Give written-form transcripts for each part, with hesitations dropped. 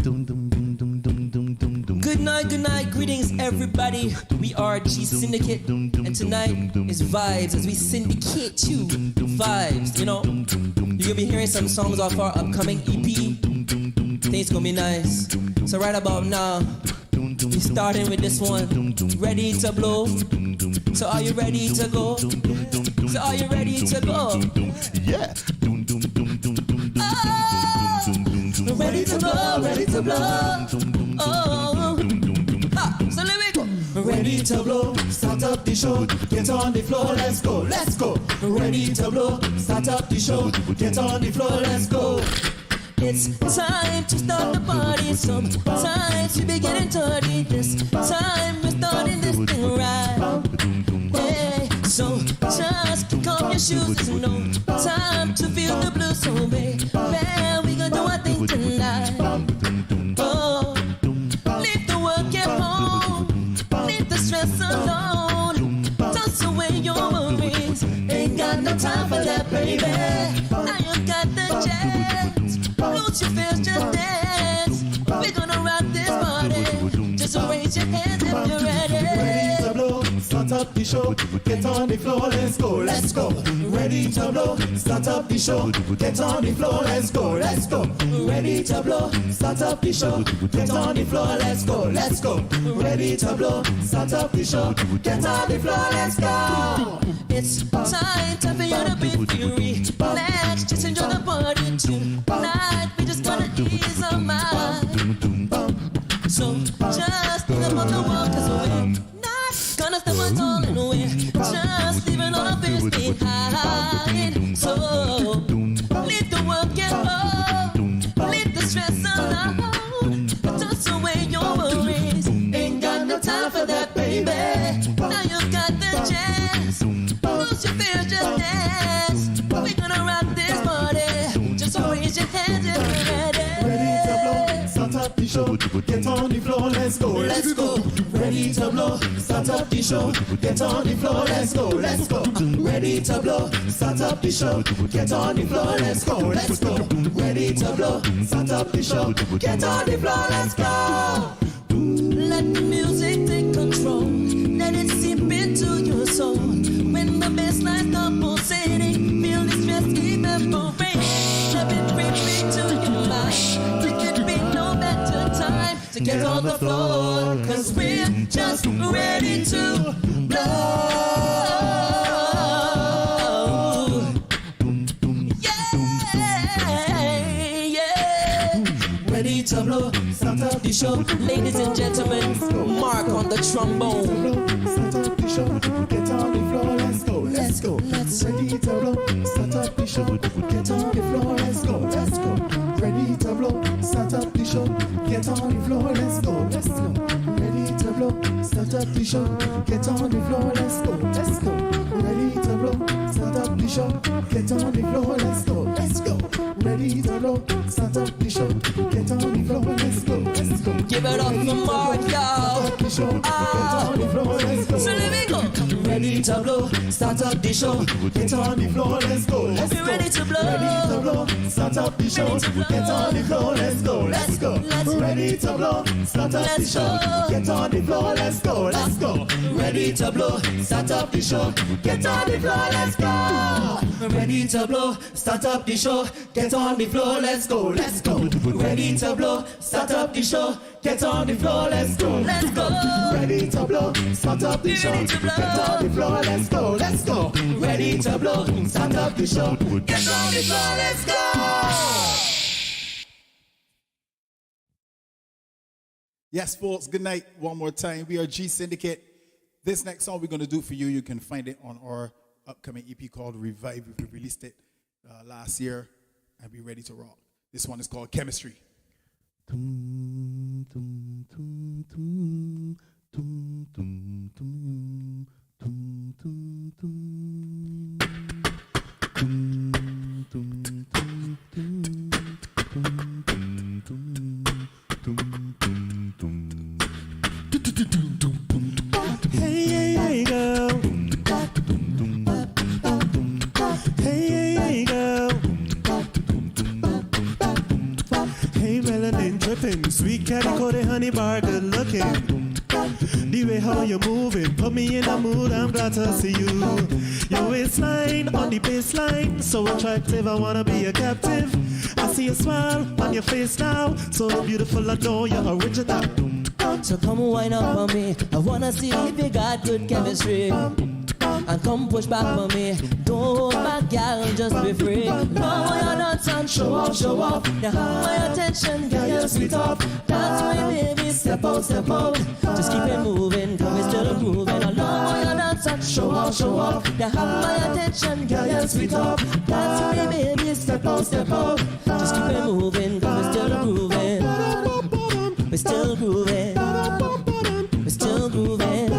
Good night, greetings everybody. We are G-Syndicate, and tonight is vibes as we syndicate you vibes, you know. You're gonna be hearing some songs off our upcoming EP. Things gonna be nice. So right about now, we're starting with this one. Ready to blow? So are you ready to go? So are you ready to go? Yeah. Oh, ready to blow, ready to blow. Oh, so let me go. Ready to blow, start up the show, get on the floor, let's go, let's go. Ready to blow, start up the show, get on the floor, let's go. It's time to start the party. Sometimes we be getting dirty. This time we're starting this thing right. Hey, so just kick off your shoes. It's no time to feel the blues. So baby, we gonna do our thing tonight. Oh, leave the work at home, leave the stress alone. Toss away your worries. Ain't got no time for that, baby. Now you got the chance. Lose your fears, just dance. We're gonna rock this party. Just raise your hands if you're ready. Ready to blow, start up the show, get on the floor, let's go, let's go. Ready to blow, start up the show, get on the floor, let's go, let's go. Ready to blow, start up the show, get on the floor, let's go, let's go. Ready to blow, start up the show, get on the floor, let's go. It's time for you to be free. Relax, just enjoy the party tonight. We just gonna ease our mind. So just think about the world, 'cause we're not gonna step on all in the way. Just leaving all our fears behind. So leave the work at home, leave the stress alone. Toss away your worries. Ain't got no time for that, baby. Now you've got the chance. Lose your fears, just dance. We're gonna rock this party. Just raise your hands if you're ready. Ready to blow, start up the show, get on the floor, let's go, let's go. Ready to blow, start up the show, get on the floor, let's go, let's go. Ready to blow, start up the show, get on the floor, let's go, let's go. Ready to blow, start up the show, get on the floor, let's go. Let the music take control. Let it seep into your soul. When the bass line starts pulsating, feel the stress evaporate. Let it creep into your mind. There could be no better time to get on the floor, 'cause we're just ready to blow. Ready to blow, start up the show, Ladies and gentlemen, Mark on the trombone. start up the show, get on the floor, let's go, let's go. Ready to blow, start up the show, get on the floor, let's go, let's go. Ready to blow, start up the show, get on the floor, let's go, let's go. Ready to blow, start up the show, get on the floor, let's go, let's go. Ready to blow, start up the show, get on the floor, let's go, let's go. Ready to blow, start up the show, get on the floor, let's go, let's go. Give it up for Mark, y'all. So let me go. Ready to blow, start up the show, get on the floor, let's go, let's go. Ready to blow. Ready to blow, start up the show, get on the floor, let's go, let's go. Ready to blow, start up the show, get on the floor, let's go, let's go. Ready to blow, start up the show, get on the floor, let's go. Ready to blow, start up the show, get on the floor, let's go, let's go. Ready to blow, start up the show, get on the floor, let's go, let's go. Ready to blow, start up the show, get on the floor, let's go, let's go. Ready to blow, start up the show, get on the floor, let's go. Yes, folks, good night one more time. We are G-Syndicate. This next song we're going to do for you, you can find it on our upcoming EP called Revive. We released it last year, and we're ready to rock. This one is called Chemistry. Hey girl. Hey girl. Hey melody. dripping. Sweet calico, the honey bar, good looking. The way how you move it, put me in a mood, I'm glad to see you. Your waistline on the baseline, so attractive, I wanna be a captive. I see a smile on your face now, so beautiful, I know you're original. So come wind up on me, I wanna see if you got good chemistry. And come push back for me, don't hold back, gal, just be free. No, you're not son, show off, show off. You have my attention, girl, you're sweet off. That's my baby, step out, step out. Just keep it moving, cause we're still grooving. No, you're not son, show off, show off. You have my attention, girl, you're sweet off. That's my baby, step out, step out. Just keep it moving, cause we're still grooving. We're still grooving. We're still grooving.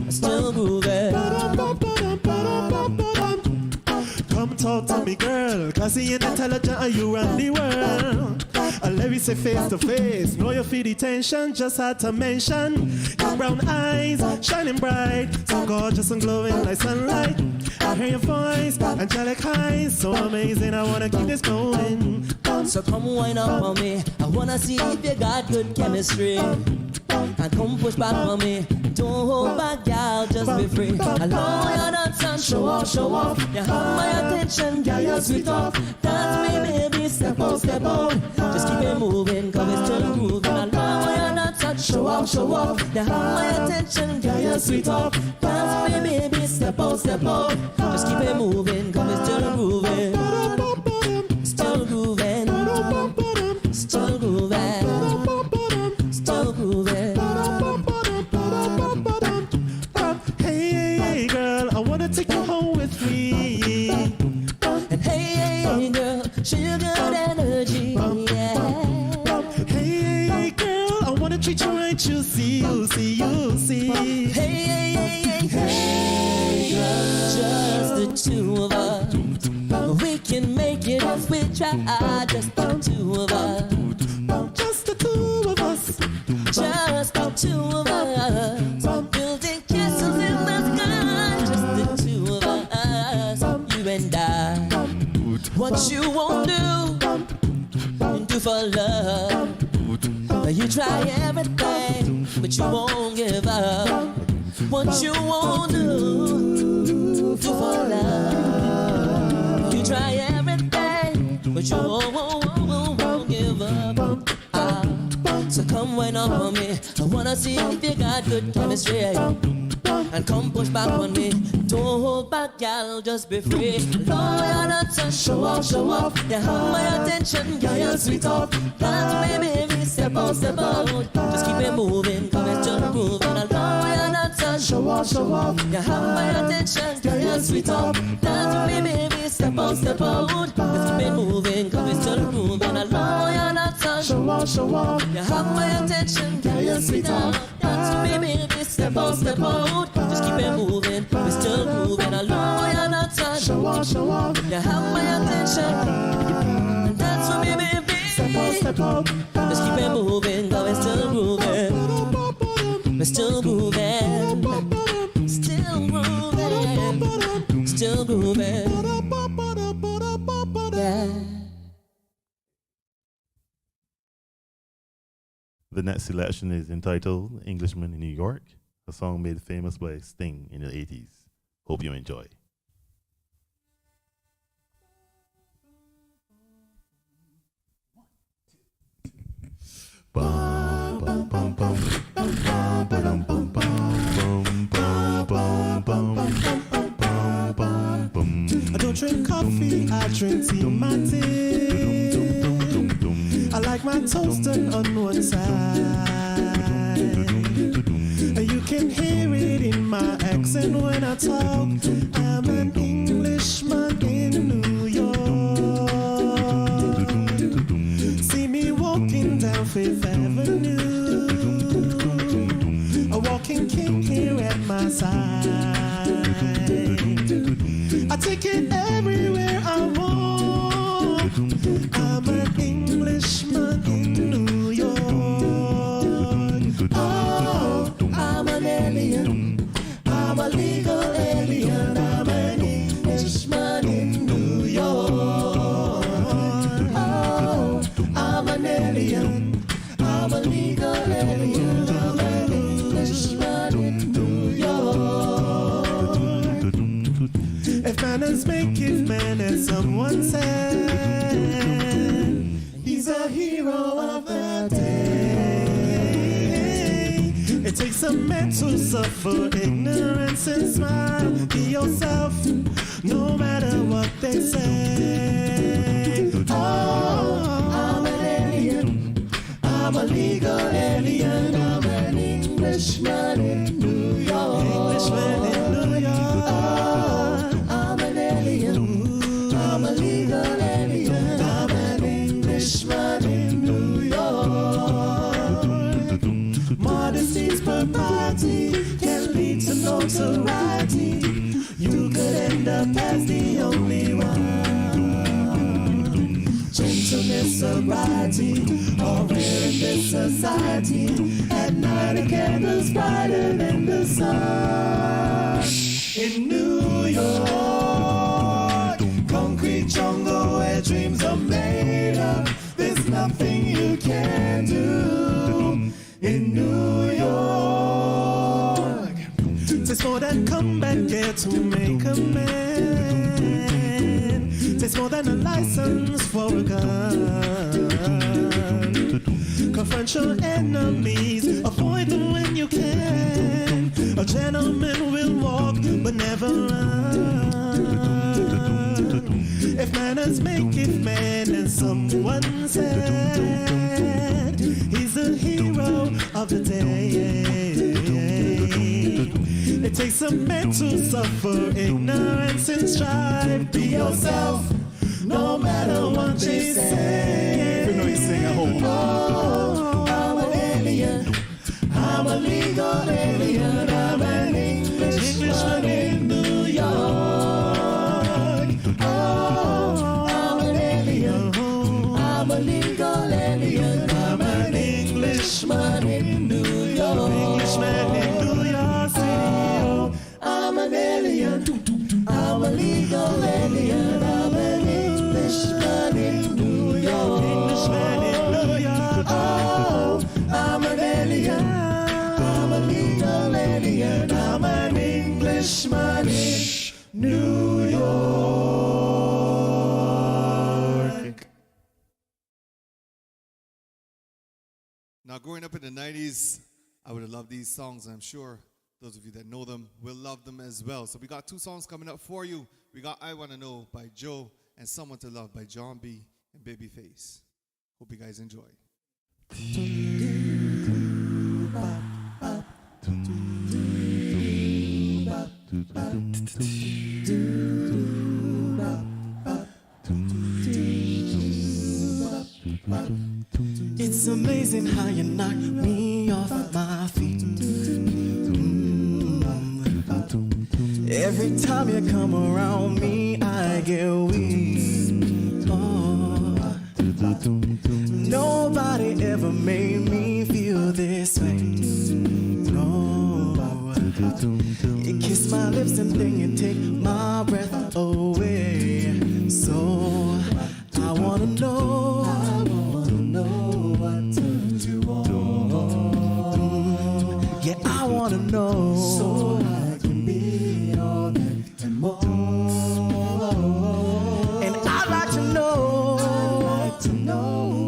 We're still grooving. Come talk to me, girl. Classy and intelligent, are you run the world? Let me say face to face. Know you feel the tension, just had to mention. Your brown eyes, shining bright, so gorgeous and glowing like sunlight. I hear your voice, angelic eyes, so amazing, I wanna keep this going. So come wind up on me, I wanna see if you got good chemistry. And come push back on me, don't hold back, gal, just be free. I know you're not son, show off, show off. You have my attention, gal, you're sweet off. Dance me, baby, step out, step out. Just keep it moving, cause it's still grooving. I know you're not son, show off, show off. You have my attention, gal, you're sweet off. Dance me, baby, step out, step out. Just keep it moving, cause it's still grooving. Still grooving. Still grooving. Still grooving. Hey, girl, I wanna take you home with me. And hey, girl, show you good energy. Yeah. Hey, girl, I wanna treat you right, you see, you see, you see. Hey, just the two of us. We can make it if we try. Just the two of us. Just the two of us. Just the two of us. Building castles in the sky. Just the two of us. You and I. What you won't do for love. You try everything, but you won't give up. What you won't do for love. You try everything, but you won't give up. So come wind up on me, I wanna see if you got good chemistry. And come push back on me, don't hold back, gal, just be free. No, you're not son, show off, show off. You have my attention, girl, you're sweet off. Dance me, baby, step out, step out. Just keep it moving, cause it's just grooving. No, you're not son, show off, show off. You have my attention, girl, you're sweet off. Dance me, baby, step out, step out. Just keep it moving, cause it's just grooving. No, you're not son, show off, show off. You have my attention, girl, you're sweet off. Dance me, baby, step out, step out. Just keep it moving, we're still moving. I know you're not son. Show off, show off. You have my attention, and that's for me, baby. Step out, step out. Just keep it moving, cause we're still grooving. We're still grooving. Still grooving. Still grooving. Yeah. The next selection is entitled Englishman in New York, a song made famous by Sting in the 80s. Hope you enjoy. I don't drink coffee, I drink tea on my tea. I like my toaster on one side. You can hear it in my accent when I talk. I'm an Englishman in New York. See me walking down Fifth Avenue, a walking king here at my side. I take it everywhere I walk. I'm an Englishman in New York. Oh, I'm an alien. I'm a legal alien. I'm an Englishman in New York. Oh, I'm an alien. alien. I'm a legal alien. I'm an Englishman in New York. If manners make it man, as someone said, he's a hero of the day. It takes a man to suffer ignorance and smile. Be yourself, no matter what they say. Oh, I'm an alien. I'm a legal alien. I'm an Englishman in New York. Englishman in New York. Oh, I'm an alien. I'm a legal alien. I'm an Englishman in New York. Modesty's propriety can lead to notoriety. You could end up as the only one. Gentleness, sobriety, all rare in this society. At night a candle's brighter than the sun. In New York, concrete jungle where dreams are made of. There's nothing you can do. In New York, Takes more than combat gear to make a man. Takes more than a license for a gun. Confront your enemies, avoid them when you can. A gentleman will walk but never run. If manners make it man, and someone said he's a hero of the day. It takes a man to suffer ignorance and strive. Be yourself, no matter what they say. You know you sing at home. Oh, I'm an alien. I'm a legal alien. I'm an Englishman in New York. Oh, I'm an alien. I'm a legal alien. I'm an Englishman in New York. Englishman in New York City. I'm an alien. I'm a legal alien. I'm an Englishman in New York. Englishman in New York. Oh, I'm an alien. I'm a legal alien. I'm an Englishman in New York. Now, growing up in the 90s, I would have loved these songs, and I'm sure those of you that know them will love them as well. So we got two songs coming up for you. We got I Wanna Know by Joe and Someone to Love by John B. and Babyface. Hope you guys enjoy. It's amazing how you knock me off my feet. Every time you come around me, I get weak. Oh. Nobody ever made me feel this way. No. You kiss my lips and then you take my breath away. So I wanna know what turns you on. Yeah, I wanna know. So I can be all that and more. And I'd like to know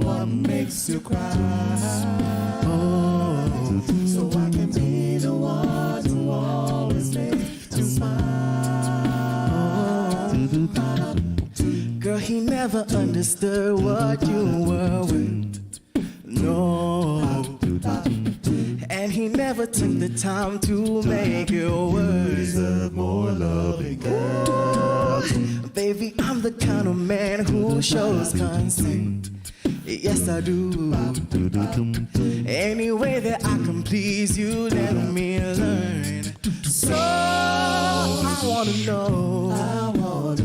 what makes you cry. Oh, so I can be the one to always make you smile. Girl, he never understood what you were with. No. And he never took the time to make it work. Deserve more loving, girl. Baby, I'm the kind of man who shows consent. Yes, I do. Any way that I can please you, let me learn. So I wanna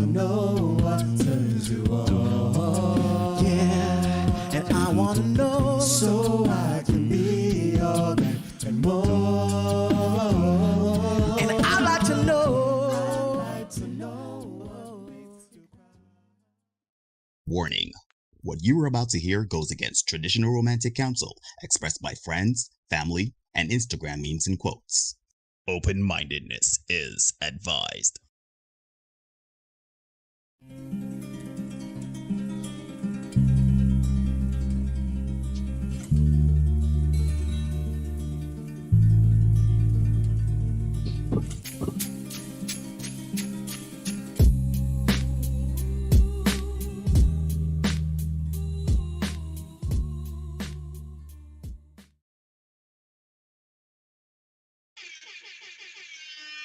know what turns you on. Yeah, and I wanna know so I can be all that and more. And I'd like to know. Warning. What you are about to hear goes against traditional romantic counsel expressed by friends, family, and Instagram memes and quotes. Open-mindedness is advised.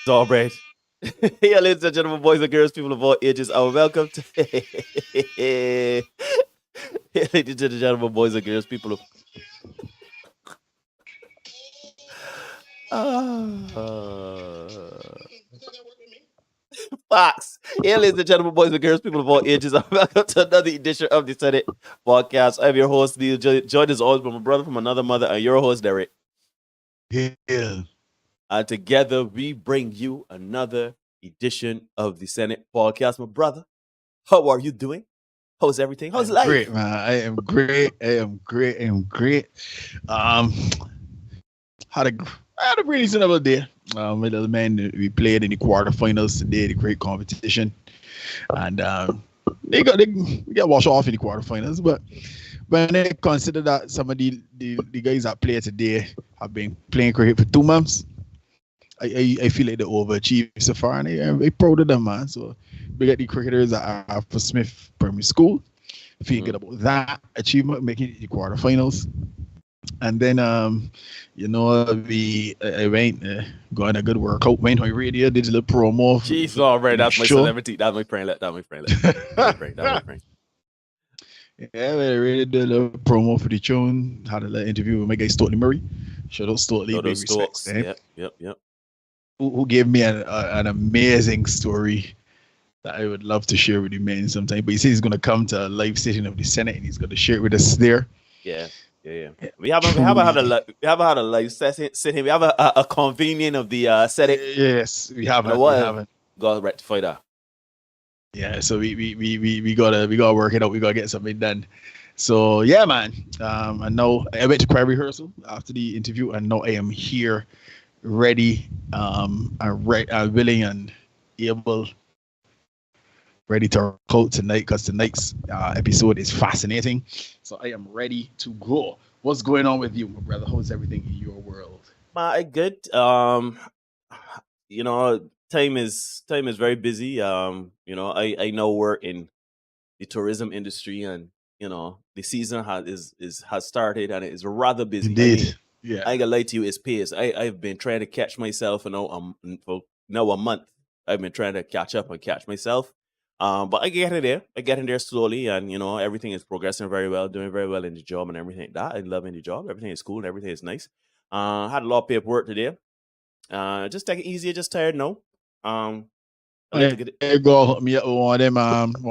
It's all right. Yeah, ladies and gentlemen, boys and girls, people of all ages, welcome to. Yeah, ladies and gentlemen, boys and girls, people of. Fox. Yeah, ladies and gentlemen, boys and girls, people of all ages, welcome to another edition of the Senate podcast. I'm your host, Neil. Joined as always by my brother from another mother, and your host, Derek. Yeah. And together we bring you another edition of the Senate podcast. My brother, how are you doing? How's everything? How's life? Great, man. I am great. Had a really reasonable day. My little man, we played in the quarterfinals today, the great competition, and we got washed off in the quarterfinals. But when they consider that some of the guys that play today have been playing cricket for 2 months, I feel like they overachieved so far, and I'm very proud of them, man. So we got the cricketers that are for Smith Primary School. Feel good about that achievement, making it the quarterfinals. And then, I went, got a good workout, went on radio, did a little promo. Jeez, all right, that's my celebrity. That's my friend. That's my friend. Yeah, I really did a little promo for the tune. Had a little interview with my guy Stokely Murray. Shout out Stokely. Big respects. Yep. Who gave me an amazing story that I would love to share with you, man, sometime. But he said he's going to come to a live session of the Senate and he's going to share it with us there. Yeah. We haven't had a live session. We have a convening of the Senate. Yes, we haven't. We haven't. Got to rectify that. Yeah, so we gotta work it out. We gotta get something done. So yeah, man. And now I went to choir rehearsal after the interview, and now I am here, ready, willing and able, ready to record tonight because tonight's episode is fascinating. So I am ready to go. What's going on with you, my brother? How's everything in your world? Good. Time is very busy. I now work in the tourism industry, and the season has started, and it is rather busy. Indeed. I ain't gonna lie to you, it's pace. I've been trying to catch myself, for now a month. I've been trying to catch up and catch myself. But I get in there slowly, and everything is progressing very well, doing very well in the job and everything like that. I love in the job. Everything is cool and everything is nice. Had a lot of paperwork today. Just take it easy, just tired now. Go me up one of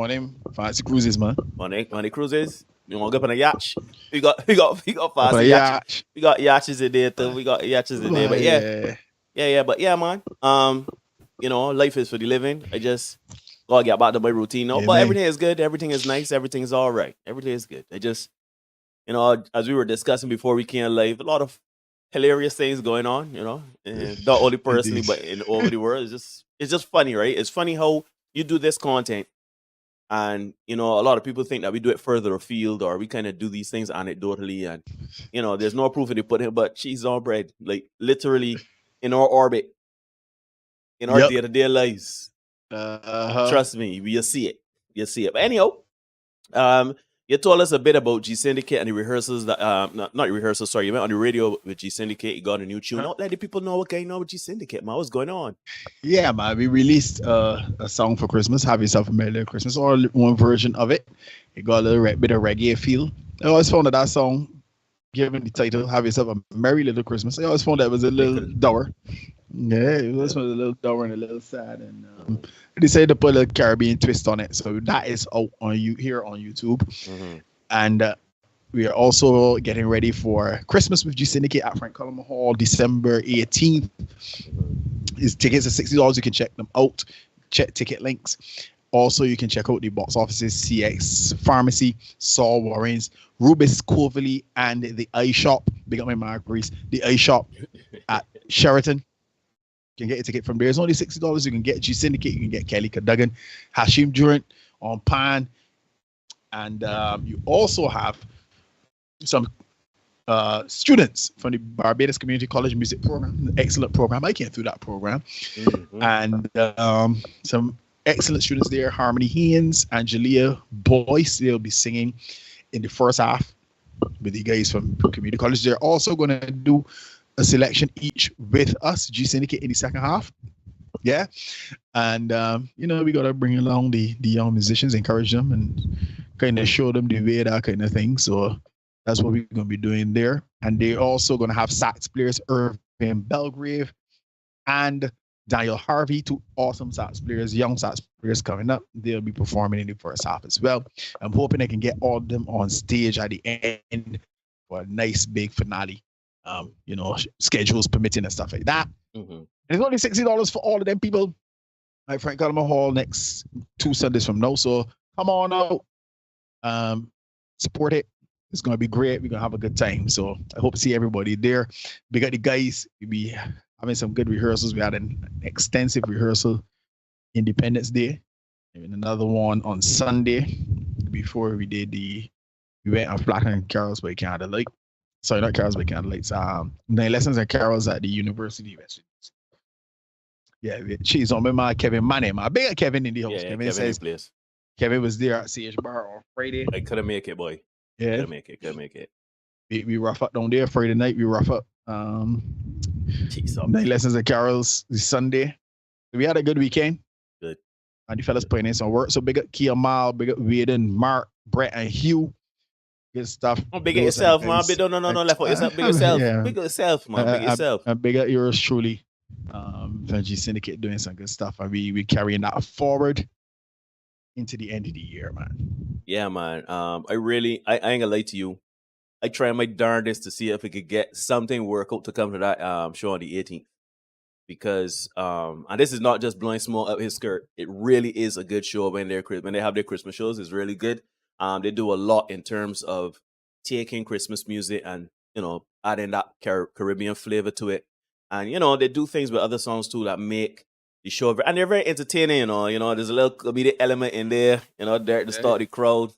them fancy cruises, man. One of the cruises. You want to go up on a yacht? We got fancy yachts. We got yachts in there too. But man. Life is for the living. I just gotta get back to my routine now. But everything is good. Everything is nice. Everything is all right. Everything is good. I just, as we were discussing before we came live, a lot of hilarious things going on. And not only personally, but in all over the world. It's just funny, right? It's funny how you do this content, and a lot of people think that we do it further afield, or we kind of do these things anecdotally, and there's no proof in the pudding. But cheese on bread, like literally in our orbit, in our day-to-day lives. Trust me, you'll see it. But anyhow, you told us a bit about G-Syndicate and the rehearsals that not rehearsals, sorry, you went on the radio with G-Syndicate, you got a new tune. Don't let the people know what's going on with G-Syndicate, man. What's going on? Yeah, man, we released a song for Christmas, Have Yourself a Merry Little Christmas, or one version of it. It got a little bit of reggae feel. I always found that song, given the title, Have Yourself a Merry Little Christmas, I always found that it was a little dour. Yeah, it was a little dour and a little sad, and I decided to put a Caribbean twist on it. So that is out on here on YouTube. Mm-hmm. And we are also getting ready for Christmas with G-Syndicate at Frank Cullinan Hall, December 18th. His tickets are $60. You can check them out. Check ticket links. Also, you can check out the box offices: CX Pharmacy, Saul Warrens, Rubis Coverley, and the Eye Shop. Big up my man, Grease. The Eye Shop at Sheraton. You can get a ticket from there. It's only $60. You can get G-Syndicate. You can get Kelly Cadogan, Hashim Durant on Pan. And you also have some students from the Barbados Community College Music Program. Excellent program. I came through that program. And some excellent students there. Harmony Haynes, Angelia Boyce. They'll be singing in the first half with the guys from community college. They're also going to do a selection each with us, G-Syndicate, in the second half. Yeah. And, we got to bring along the young musicians, encourage them, and kind of show them the way, that kind of thing. So that's what we're going to be doing there. And they're also going to have sax players, Irvin Belgrave and Daniel Harvey, two awesome sax players, young sax players coming up. They'll be performing in the first half as well. I'm hoping I can get all of them on stage at the end for a nice big finale. Schedules permitting and stuff like that. And it's only $60 for all of them people. My Frank Coleman Hall next 2 Sundays from now. So come on out. Support it. It's going to be great. We're going to have a good time. So I hope to see everybody there. We got the guys. We'll be having some good rehearsals. We had an extensive rehearsal Independence Day. And another one on Sunday before we went on Flattering Carols by Candlelight. Sorry, not Carols by Candlelight. Night Lessons and Carols at the University of West. Yeah, she's on my Kevin Manning. My big Kevin in the house. Yeah, Kevin says Kevin was there at CH Bar on Friday. I couldn't make it, boy. Yeah. Couldn't make it. We rough up down there Friday night. We rough up. Night Lessons and Carols this Sunday. We had a good weekend. Good. And the fellas putting in some work. So big up Kia Mal, big up Waden, Mark, Brett, and Hugh. Good stuff. Oh, big up yourself, man. No, left out yourself. Big yourself. Yeah. Big up yourself, man. Big yourself. And big up yours truly. From G-Syndicate doing some good stuff. And we carrying that forward into the end of the year, man. Yeah, man. I ain't gonna lie to you. I try my darndest to see if we could get something work out to come to that show on the 18th. Because and this is not just blowing smoke up his skirt. It really is a good show when they have their Christmas shows. It's really good. They do a lot in terms of taking Christmas music and adding that Caribbean flavor to it. And they do things with other songs too that make the show and they're very entertaining. There's a little comedic element in there. There to start the crowd.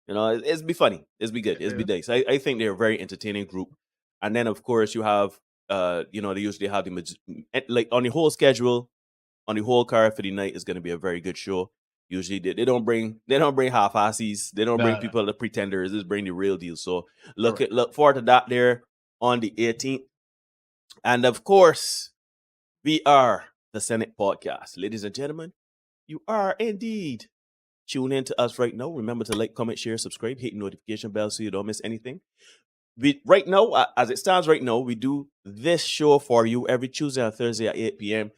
It's be funny. It's be good. It's be nice. I think they're a very entertaining group. And then of course you have they usually have like on the whole schedule, on the whole card for the night is going to be a very good show. Usually they don't bring half-assies. They don't bring people the pretenders. They just bring the real deal. So look forward to that there on the 18th. And of course, we are the Senate Podcast. Ladies and gentlemen, you are indeed tune in to us right now. Remember to like, comment, share, subscribe, hit the notification bell so you don't miss anything. Right now, as it stands right now, we do this show for you every Tuesday and Thursday at 8 p.m.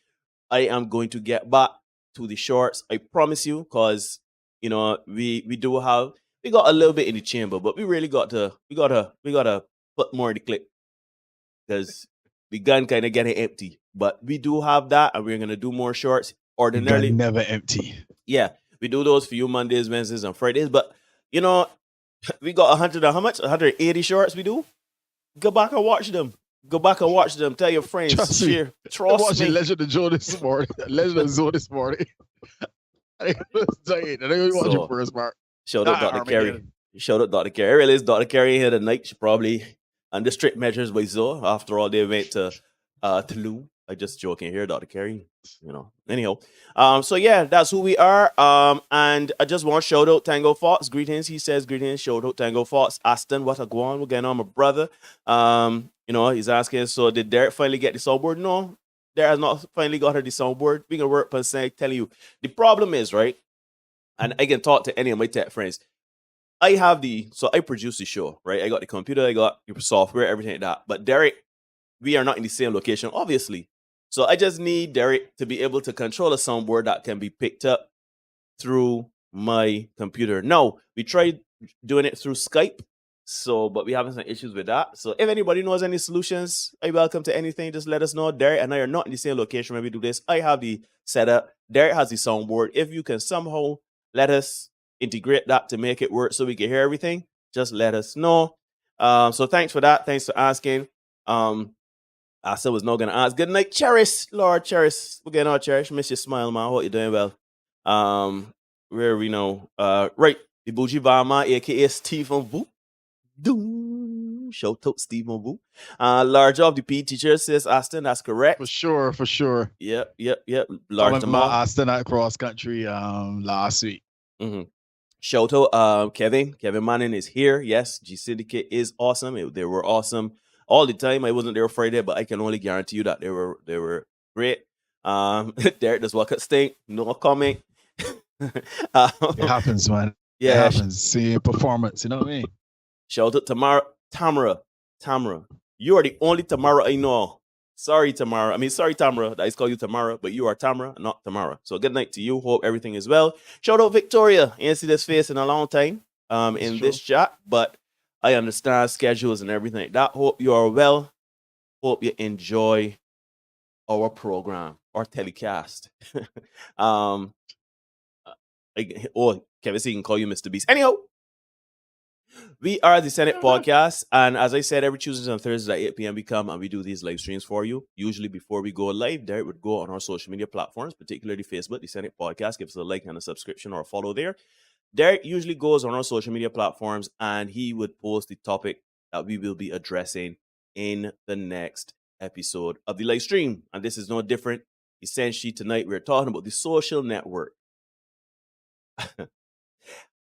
I am going to get back to the shorts. I promise you, because we got a little bit in the chamber, but we really got to put more in the clip because the gun kind of getting empty. But we do have that, and we're gonna do more shorts. Ordinarily, never empty. Yeah, we do those for you Mondays, Wednesdays, and Fridays. But we got 100 and how much? 180 shorts. We do. Go back and watch them. Tell your friends. Trust share. Me. Trust me. Legend of Joe this morning. Legend of Joe this morning. I was dying. I didn't watch your first part. Shout out Dr. Carey. Shout out Dr. Carey. Really, is Dr. Carey here tonight? She probably under strict measures by Zoe. After all, they went to Tulum. I just joking here, Dr. Carey. Anyhow. So yeah, that's who we are. And I just want to shout out Tango Fox. Greetings. He says greetings. Shout out Tango Fox. Aston, what a go on? We're getting on, my brother. He's asking, so did Derek finally get the soundboard? No, Derek has not finally got her the soundboard. We can work per se. Telling you, the problem is, right? And I can talk to any of my tech friends. I produce the show, right? I got the computer, I got the software, everything like that. But Derek, we are not in the same location, obviously. So I just need Derek to be able to control a soundboard that can be picked up through my computer. Now, we tried doing it through Skype. So, but we having some issues with that. So, if anybody knows any solutions, are you welcome to anything? Just let us know. Derek and I are not in the same location when we do this. I have the setup. Derek has the soundboard. If you can somehow let us integrate that to make it work so we can hear everything, just let us know. So, thanks for that. Thanks for asking. I still was not gonna ask. Good night, Cherish. Lord Cherish. We're getting on, Cherish. Miss your smile, man. Hope you're doing well. Where we know. Right. The Bougie Vama, aka Stephen Vu. Doom. Shout out Stephen Vu. Large of the P teacher says Aston, that's correct. For sure. Yep. Large Talking about Aston at cross country last week. Mm-hmm. Shout out Kevin. Kevin Manning is here. Yes, G-Syndicate is awesome. They were awesome all the time. I wasn't there Friday, but I can only guarantee you that they were great. Derek does walk at stink. No comment. It happens, man. Yeah. It happens. See performance, you know what I mean? Shout out Tamara. You are the only Tamara I know. Sorry, Tamara. Sorry, Tamara, that I call you Tamara, but you are Tamara, not Tamara. So good night to you. Hope everything is well. Shout out Victoria. Ain't see this face in a long time in this chat, but I understand schedules and everything like that. Hope you are well. Hope you enjoy our program, our telecast. Kevin C can call you Mr. Beast. Anyhow, we are the Senate Podcast, and as I said, every Tuesdays and Thursdays at 8 p.m. we come and we do these live streams for you. Usually before we go live, Derek would go on our social media platforms, particularly Facebook, the Senate Podcast. Give us a like and a subscription or a follow there. Derek usually goes on our social media platforms and he would post the topic that we will be addressing in the next episode of the live stream. And this is no different. Essentially, tonight we're talking about the social network.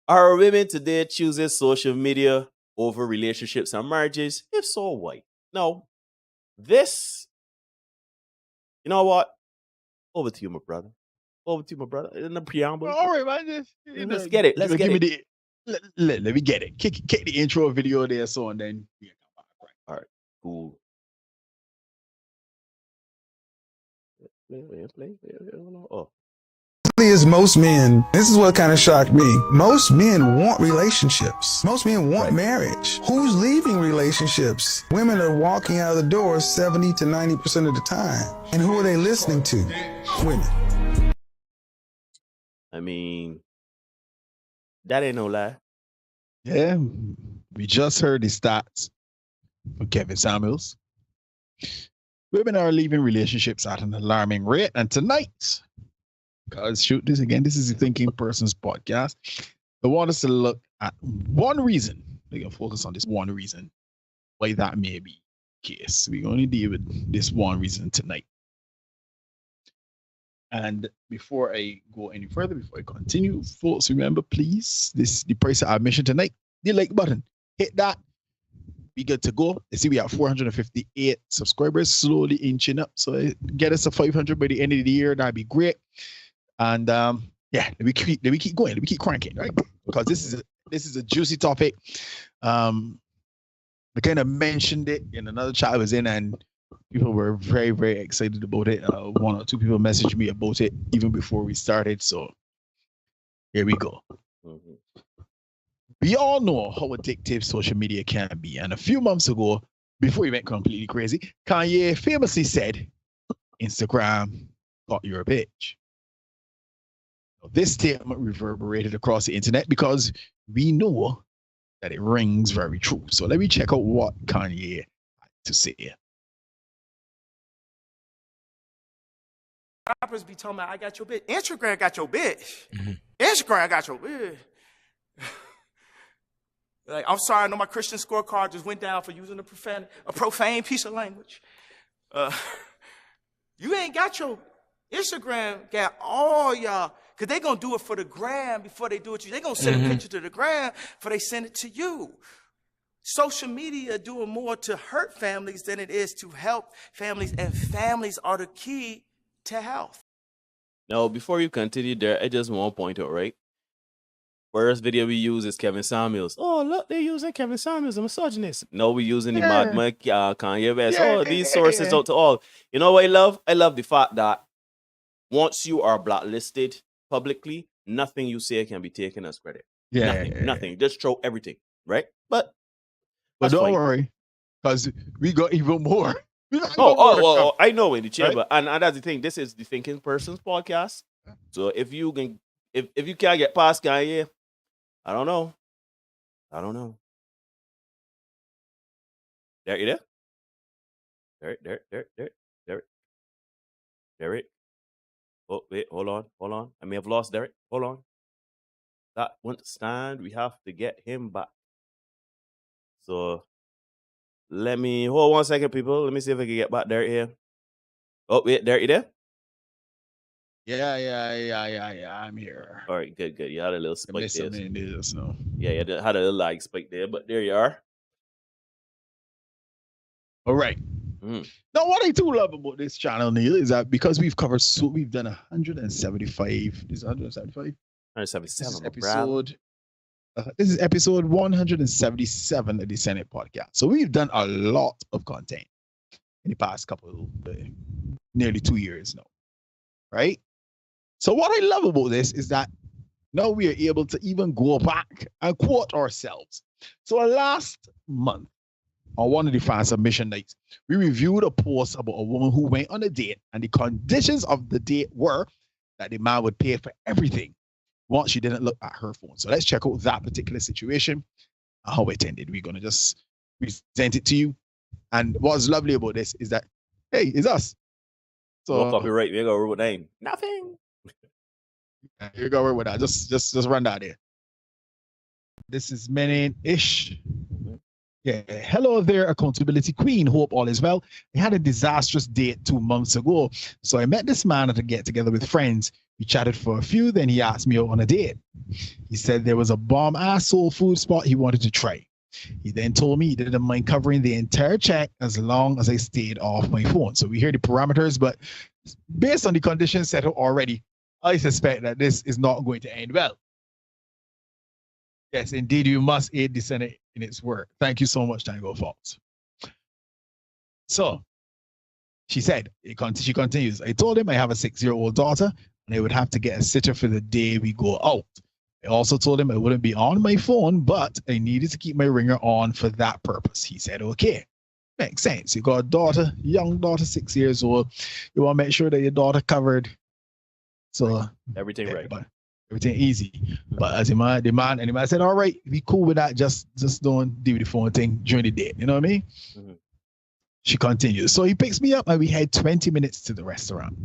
Are women today choosing social media over relationships and marriages? If so, why? Now, this, you know what? Over to you, my brother. In the preamble. Well, all right, man. Let's get it. Let me get it. Kick the intro video there, so and then. All right, cool. Play. Oh. Is most men, this is what kind of shocked me. Most men want relationships. Most men want marriage. Who's leaving relationships? Women are walking out of the door 70 to 90% of the time. And who are they listening to? Women. That ain't no lie. Yeah, we just heard the stats from Kevin Samuels. Women are leaving relationships at an alarming rate. And tonight, because shoot this again, this is the Thinking Person's podcast. I want us to look at one reason. We can focus on this one reason why that may be the case. We're going to deal with this one reason tonight. And before I go any further, before I continue, folks, remember, please, the price of admission tonight, the like button. Hit that. We good to go. I see we have 458 subscribers, slowly inching up. So get us to 500 by the end of the year. That'd be great. And let me keep going. Let me keep cranking, right? Because this is a juicy topic. I kind of mentioned it in another chat I was in, and people were very, very excited about it. One or two people messaged me about it even before we started. So here we go. Mm-hmm. We all know how addictive social media can be. And a few months ago, before he went completely crazy, Kanye famously said, Instagram got your bitch. This statement reverberated across the internet because we know that it rings very true. So let me check out what Kanye had to say. Rappers be talking about, I got your bitch. Instagram got your bitch. Mm-hmm. Instagram got your bitch. Like, I'm sorry, I know my Christian scorecard just went down for using a profane piece of language. You ain't got your Instagram, got all y'all, because they going to do it for the gram before they do it to you. They going to send a picture to the gram before they send it to you. Social media doing more to hurt families than it is to help families, and families are the key to health. Now, before you continue there, I just want to point out, right? First video we use is Kevin Samuels. Oh, look, they're using Kevin Samuels, a misogynist. No, we're using the Madman, Kanye West. Oh, these sources out to all. You know what I love? I love the fact that once you are blacklisted publicly, nothing you say can be taken as credit. Nothing. Just throw everything, right? But But That's don't fine. worry, because we got even more. We got Oh, even more to come. well, I know in the chair, Right? but and that's the thing. This is the Thinking Person's podcast. So if you can, if you can't get past Kanye, I don't know. There, you there? Derek. Oh, wait, hold on. I may have lost Derek. Hold on. That won't stand. We have to get him back. So let me hold 1 second, people. Let me see if I can get back Derek here. Oh, wait, Derek, you there? Yeah. I'm here. All right, good. You had a little I spike missed there. something in this, no. Yeah, you had a little lag spike there, but there you are. All right. Now, what I do love about this channel, Neil, is that because we've covered we've done 175. This is 175. 177. This is episode 177 of the Senate podcast. So we've done a lot of content in the past nearly 2 years now, right? So what I love about this is that now we are able to even go back and quote ourselves. So last month, on one of the fan submission nights, we reviewed a post about a woman who went on a date, and the conditions of the date were that the man would pay for everything once she didn't look at her phone. So let's check out that particular situation and how it ended. We're going to just present it to you. And what's lovely about this is that, hey, it's us. So copyright, we ain't gonna worry with name. Nothing. You go work with that. Just run that there. This is Menin-ish. Yeah. Hello there, accountability queen. Hope all is well. I had a disastrous date 2 months ago. So I met this man at a get together with friends. We chatted for a few, then he asked me out on a date. He said there was a bomb ass soul food spot he wanted to try. He then told me he didn't mind covering the entire check as long as I stayed off my phone. So we hear the parameters, but based on the conditions set out already, I suspect that this is not going to end well. Yes, indeed, you must aid the Senate in its work. Thank you so much, Tango Fox. So she said, she continues, I told him I have a 6-year-old daughter and I would have to get a sitter for the day we go out. I also told him I wouldn't be on my phone, but I needed to keep my ringer on for that purpose. He said, okay. Makes sense. You got a daughter, young daughter, 6 years old. You want to make sure that your daughter covered. So everything right. Everything easy. But as the man said, all right, be cool with that. Just don't do the phone thing during the day. You know what I mean? Mm-hmm. She continues. So he picks me up and we head 20 minutes to the restaurant.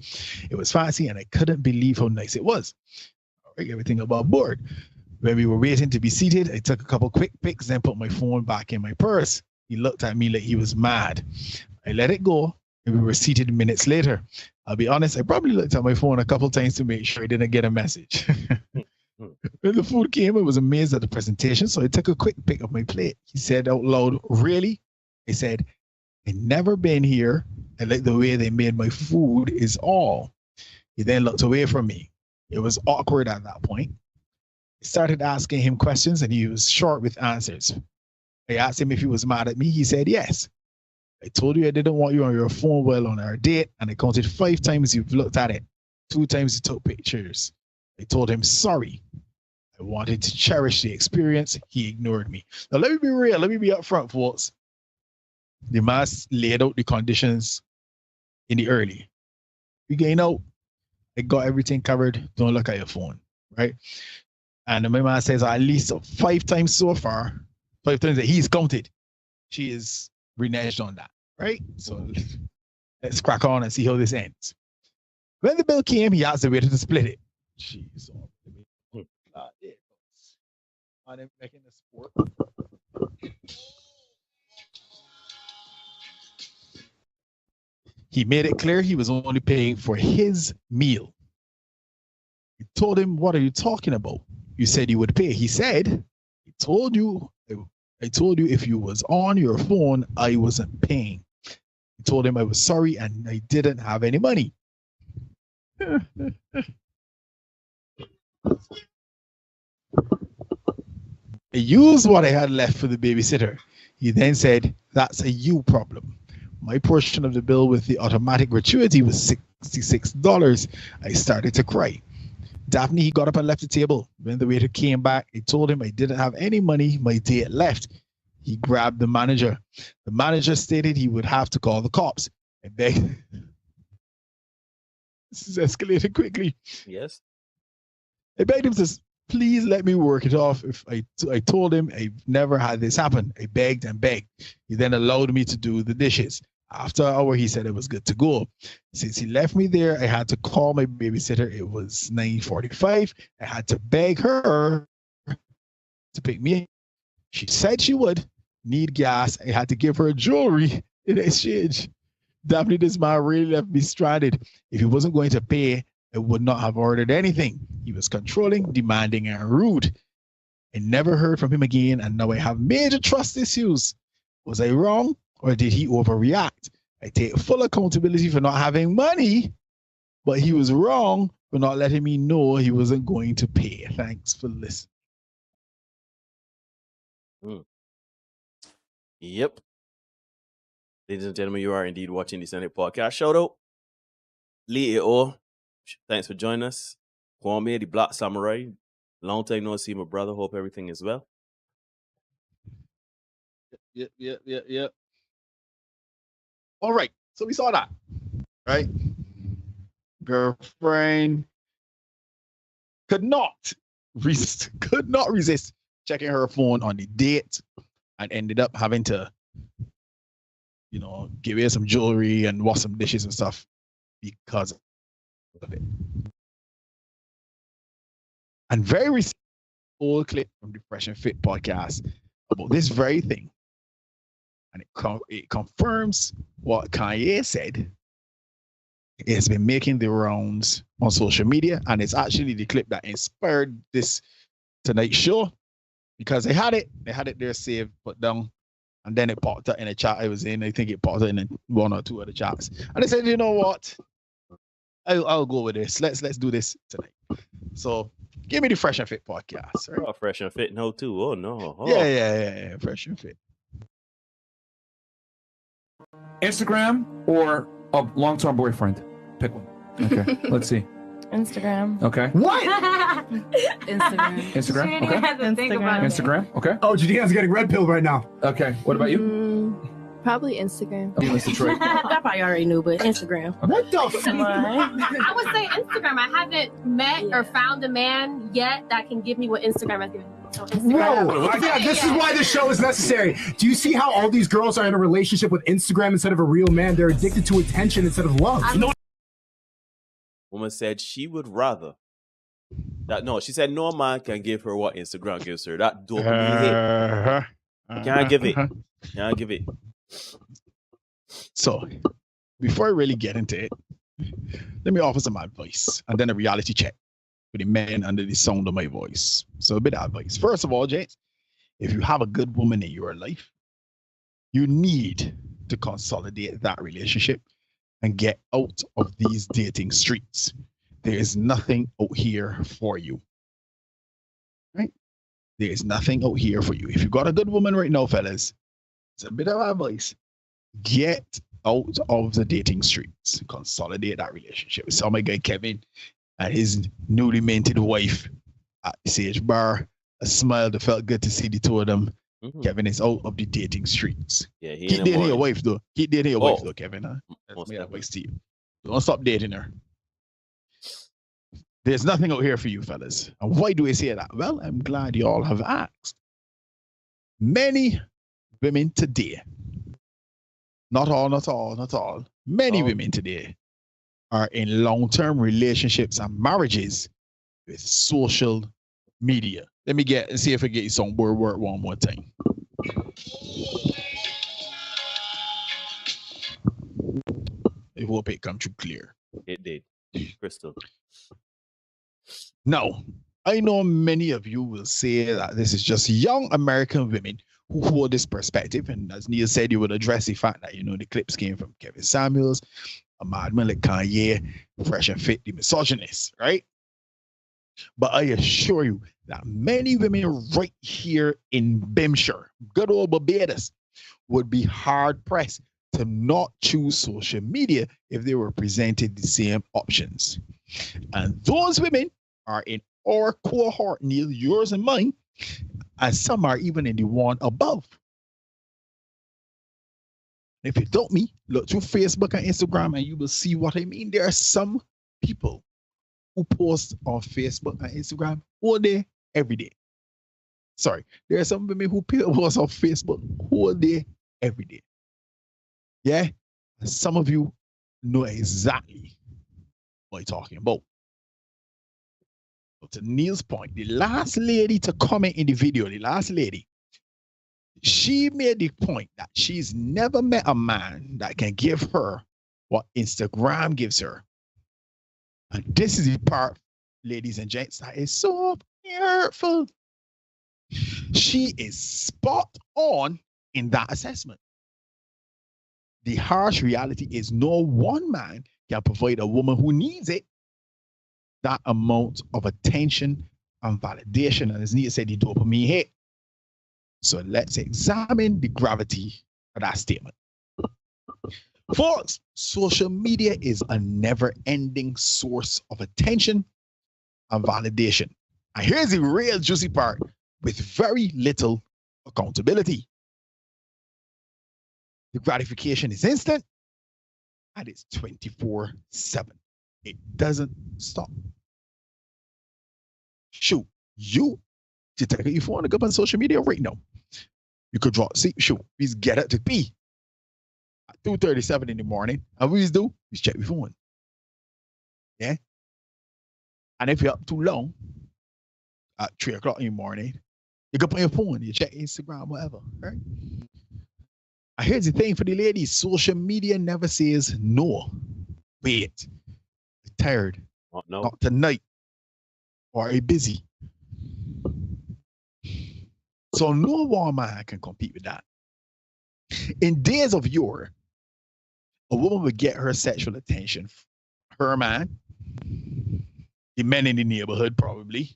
It was fancy and I couldn't believe how nice it was. All right, everything above board. When we were waiting to be seated, I took a couple quick pics, then put my phone back in my purse. He looked at me like he was mad. I let it go and we were seated minutes later. I'll be honest, I probably looked at my phone a couple times to make sure I didn't get a message. When the food came, I was amazed at the presentation, so I took a quick pic of my plate. He said out loud, really? I said, I've never been here. I like the way they made my food is all. He then looked away from me. It was awkward at that point. I started asking him questions and he was short with answers. I asked him if he was mad at me. He said yes. I told you I didn't want you on your phone while on our date, and I counted 5 times you've looked at it. 2 times you took pictures. I told him sorry. I wanted to cherish the experience. He ignored me. Now, let me be real. Let me be upfront, folks. The man laid out the conditions in the early. We getting out. I got everything covered. Don't look at your phone, right? And my man says at least 5 times so far, 5 times that he's counted, she is reneged on that, right? So let's crack on and see how this ends. When the bill came, he asked the waiter to split it. Jeez. I'm making a sport. He made it clear he was only paying for his meal. He told him, what are you talking about? You said you would pay. He said, I told you if you was on your phone, I wasn't paying. I told him I was sorry and I didn't have any money. I used what I had left for the babysitter. He then said, that's a you problem. My portion of the bill with the automatic gratuity was $66. I started to cry. Daphne, he got up and left the table. When the waiter came back, I told him I didn't have any money. My date left. He grabbed the manager. The manager stated he would have to call the cops. I begged. This is escalating quickly. Yes. I begged him to please let me work it off. If I told him I've never had this happen. I begged and begged. He then allowed me to do the dishes. After an hour, he said it was good to go. Since he left me there, I had to call my babysitter. It was 9:45. I had to beg her to pick me up. She said she would need gas. I had to give her jewelry in exchange. Definitely, this man really left me stranded. If he wasn't going to pay, I would not have ordered anything. He was controlling, demanding, and rude. I never heard from him again, and now I have major trust issues. Was I wrong, or did he overreact? I take full accountability for not having money, but he was wrong for not letting me know he wasn't going to pay. Thanks for listening. Yep. Ladies and gentlemen, you are indeed watching the Sunday Podcast. Shout out Lee A.O. Thanks for joining us. Kwame, the Black Samurai. Long time no see, my brother. Hope everything is well. Yep. All right. So we saw that, right? Girlfriend could not resist checking her phone on the date and ended up having to, give her some jewelry and wash some dishes and stuff because of it. And very recent old clip from the Fresh and Fit podcast about this very thing. And it confirms what Kanye said. It has been making the rounds on social media, and it's actually the clip that inspired this Tonight Show, because they had it there saved, put down, and then it popped up in a chat I was in. I think it popped up in one or two other chats, and they said, you know what, I'll go with this. Let's do this tonight. So give me the Fresh and Fit podcast. Right? Oh, Fresh and Fit no too. Oh no. Oh. Yeah. Fresh and Fit. Instagram or a long-term boyfriend? Pick one. Okay, let's see. Instagram. Okay. What? Instagram. Okay. Instagram. Okay. Oh, Judean's getting red pill right now. Okay. What about you? Probably Instagram. Oh, Mr. Trey. That probably already knew, but Instagram. What the fuck? I would say Instagram. I haven't met or found a man yet that can give me what Instagram has given me. So Instagram. Whoa! Yeah, this is why this show is necessary. Do you see how all these girls are in a relationship with Instagram instead of a real man? They're addicted to attention instead of love. Woman said she would rather that. No, she said no man can give her what Instagram gives her. That dopamine hit. Can't give it. Can't give it. So, before I really get into it, let me offer some advice and then a reality check for the men under the sound of my voice. So, a bit of advice. First of all, James, if you have a good woman in your life, you need to consolidate that relationship and get out of these dating streets. There is nothing out here for you. Right? There is nothing out here for you. If you got a good woman right now, fellas, it's a bit of advice. Get out of the dating streets. Consolidate that relationship. We saw my guy Kevin and his newly minted wife at the Sage Bar. A smile that felt good to see the two of them. Mm-hmm. Kevin is out of the dating streets. Yeah, keep dating your wife though. Keep dating your wife though, Kevin. Huh? That's my advice to you. Don't stop dating her. There's nothing out here for you, fellas. And why do I say that? Well, I'm glad you all have asked. Many women today, not all, many women today are in long-term relationships and marriages with social media. Let me see if I get you some word one more time. I hope it come through clear. It did. Crystal. Now, I know many of you will say that this is just young American women who hold this perspective. And as Neil said, you would address the fact that, the clips came from Kevin Samuels, a madman like Kanye, Fresh and Fit, the misogynist, right? But I assure you that many women right here in Bimshire, good old Barbados, would be hard-pressed to not choose social media if they were presented the same options. And those women are in our cohort, Neil, yours and mine, and some are even in the one above. If you don't me, look through Facebook and Instagram and you will see what I mean. There are some people who post on Facebook and Instagram all day, every day. Sorry, there are some women who post on Facebook all day, every day. Yeah? And some of you know exactly what I'm talking about. But to Neil's point, the last lady to comment in the video, the last lady, she made the point that she's never met a man that can give her what Instagram gives her. And this is the part, ladies and gents, that is so hurtful. She is spot on in that assessment. The harsh reality is no one man can provide a woman who needs it that amount of attention and validation. And as Nia said, the dopamine hit. So let's examine the gravity of that statement. Folks, social media is a never-ending source of attention and validation. And here's the real juicy part, with very little accountability. The gratification is instant and it's 24/7. It doesn't stop. Shoot, you take your phone and go on social media right now. You could draw, see, shoot, please get up to pee at 2:37 in the morning. And we do, we check your phone. Yeah. And if you're up too long, at 3 o'clock in the morning, you go on your phone, you check Instagram, whatever, right? And here's the thing for the ladies, social media never says no. Wait, I'm tired. Oh, no. Not tonight. Or are you busy? So no one man can compete with that. In days of yore, a woman would get her sexual attention, her man, the men in the neighborhood probably,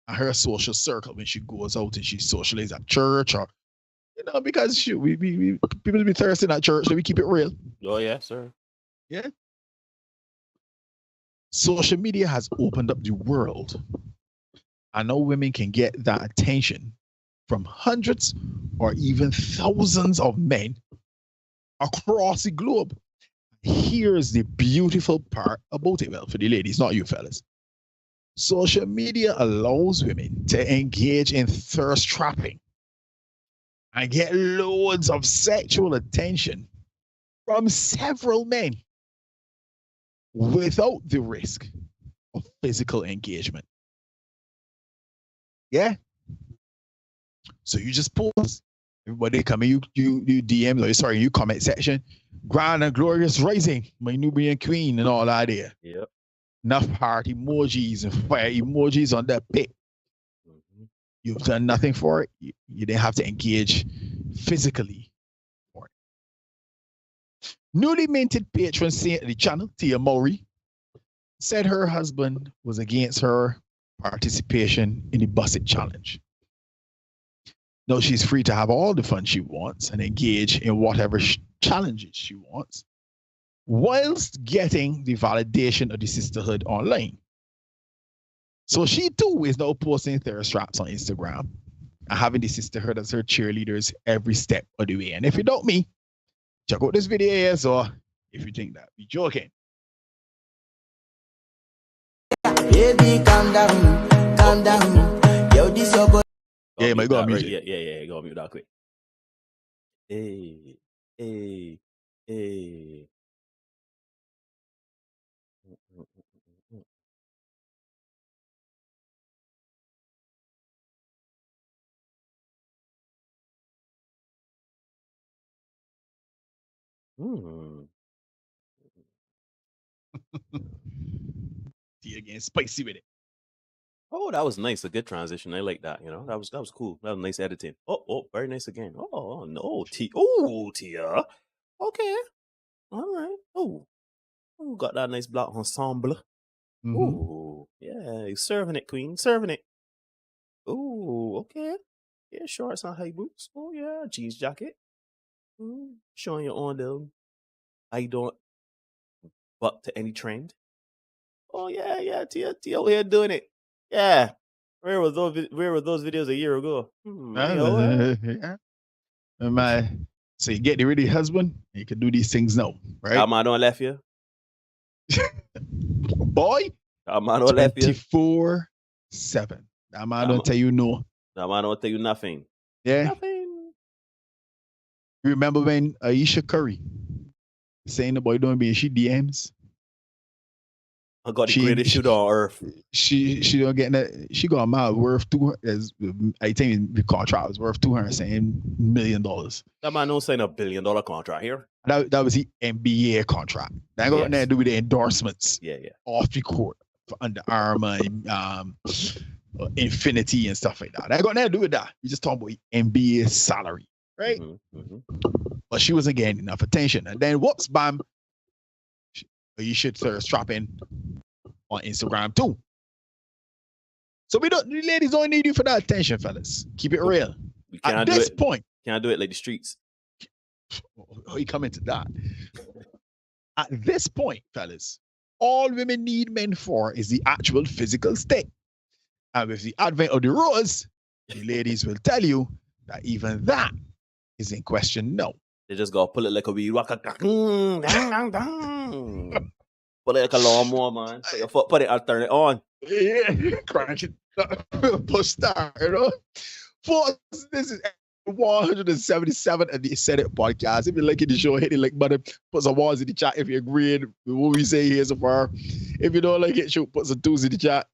and her social circle when she goes out and she socializes at church, or because we people be thirsty at church, so we keep it real. Oh yeah, sir. Yeah. Social media has opened up the world. I know women can get that attention from hundreds or even thousands of men across the globe. Here's the beautiful part about it, well, for the ladies, not you fellas. Social media allows women to engage in thirst trapping and get loads of sexual attention from several men without the risk of physical engagement. Yeah? So you just pause. Everybody come in, you DM, you comment section. Grand and glorious rising, my Nubian queen and all that there. Yep. Enough heart emojis and fire emojis on that pic. You've done nothing for it. You didn't have to engage physically for it. Newly minted patron saint of the channel, Tia Maury, said her husband was against her participation in the Busset Challenge. Now she's free to have all the fun she wants and engage in whatever challenges she wants, whilst getting the validation of the sisterhood online. So she too is now posting thirst traps on Instagram and having the sisterhood as her cheerleaders every step of the way. And if you doubt me, check out this video here, so if you think that we're joking. Baby, calm down, calm down. Yo, this your boy. Yeah, you might go on Right, music. yeah, go on mute that quick. Hey. Tia getting spicy with it. Oh, that was nice. A good transition. I like that. That was cool. That was nice editing. Oh, very nice again. Oh no, Tia. Okay, all right. Oh, got that nice black ensemble. Oh, yeah, you serving it, queen, serving it. Oh, okay. Yeah, shorts and high boots. Oh yeah, jeans jacket. Showing your own little. I don't buck to any trend. Oh yeah, Tia out here doing it. Yeah. Where were those videos a year ago? Yeah. So you get rid of your husband, and you can do these things now, right? That man don't left you. Boy, That man don't left you. 24/7. That man don't tell you no. That man don't tell you nothing. Yeah. Nothing. You remember when Aisha Curry saying the boy don't be in she DMs? I got the greatest shooter on earth. She don't get that. She got a man worth I think the contract was worth $200 million. That man don't sign $1 billion contract here. That was the NBA contract. That got nothing to do with the endorsements. Yeah. Off the court for Under Armour, Infinity and stuff like that. That got nothing to do with that. You just talking about NBA salary, right? But she wasn't getting enough attention. And then whoops, bam, you should start strapping on Instagram too. So the ladies don't need you for that attention, fellas. Keep it real. At this point, can't do it like the streets. Oh, you come into that. At this point, fellas, all women need men for is the actual physical state. And with the advent of the rose, the ladies will tell you that even that is in question now. They just gotta pull it like a weed. Put it like a lawnmower, man. Put your foot, put it out, turn it on. Yeah, crank it. Push start, you know. Folks, this is 177 of the Set It podcast. If you're liking the show, hit the like button. Put some ones in the chat if you agree with what we say here so far. If you don't like it, shoot, put some twos in the chat.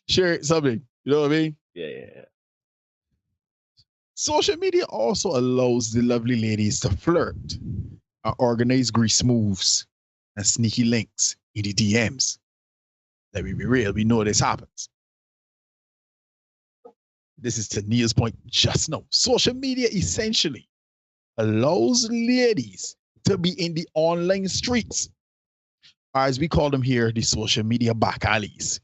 Share it, something. You know what I mean? Yeah. Social media also allows the lovely ladies to flirt and organize grease moves and sneaky links in the DMs. Let me be real, we know this happens. This is to Neil's point just now. Social media essentially allows ladies to be in the online streets, or as we call them here, the social media back alleys.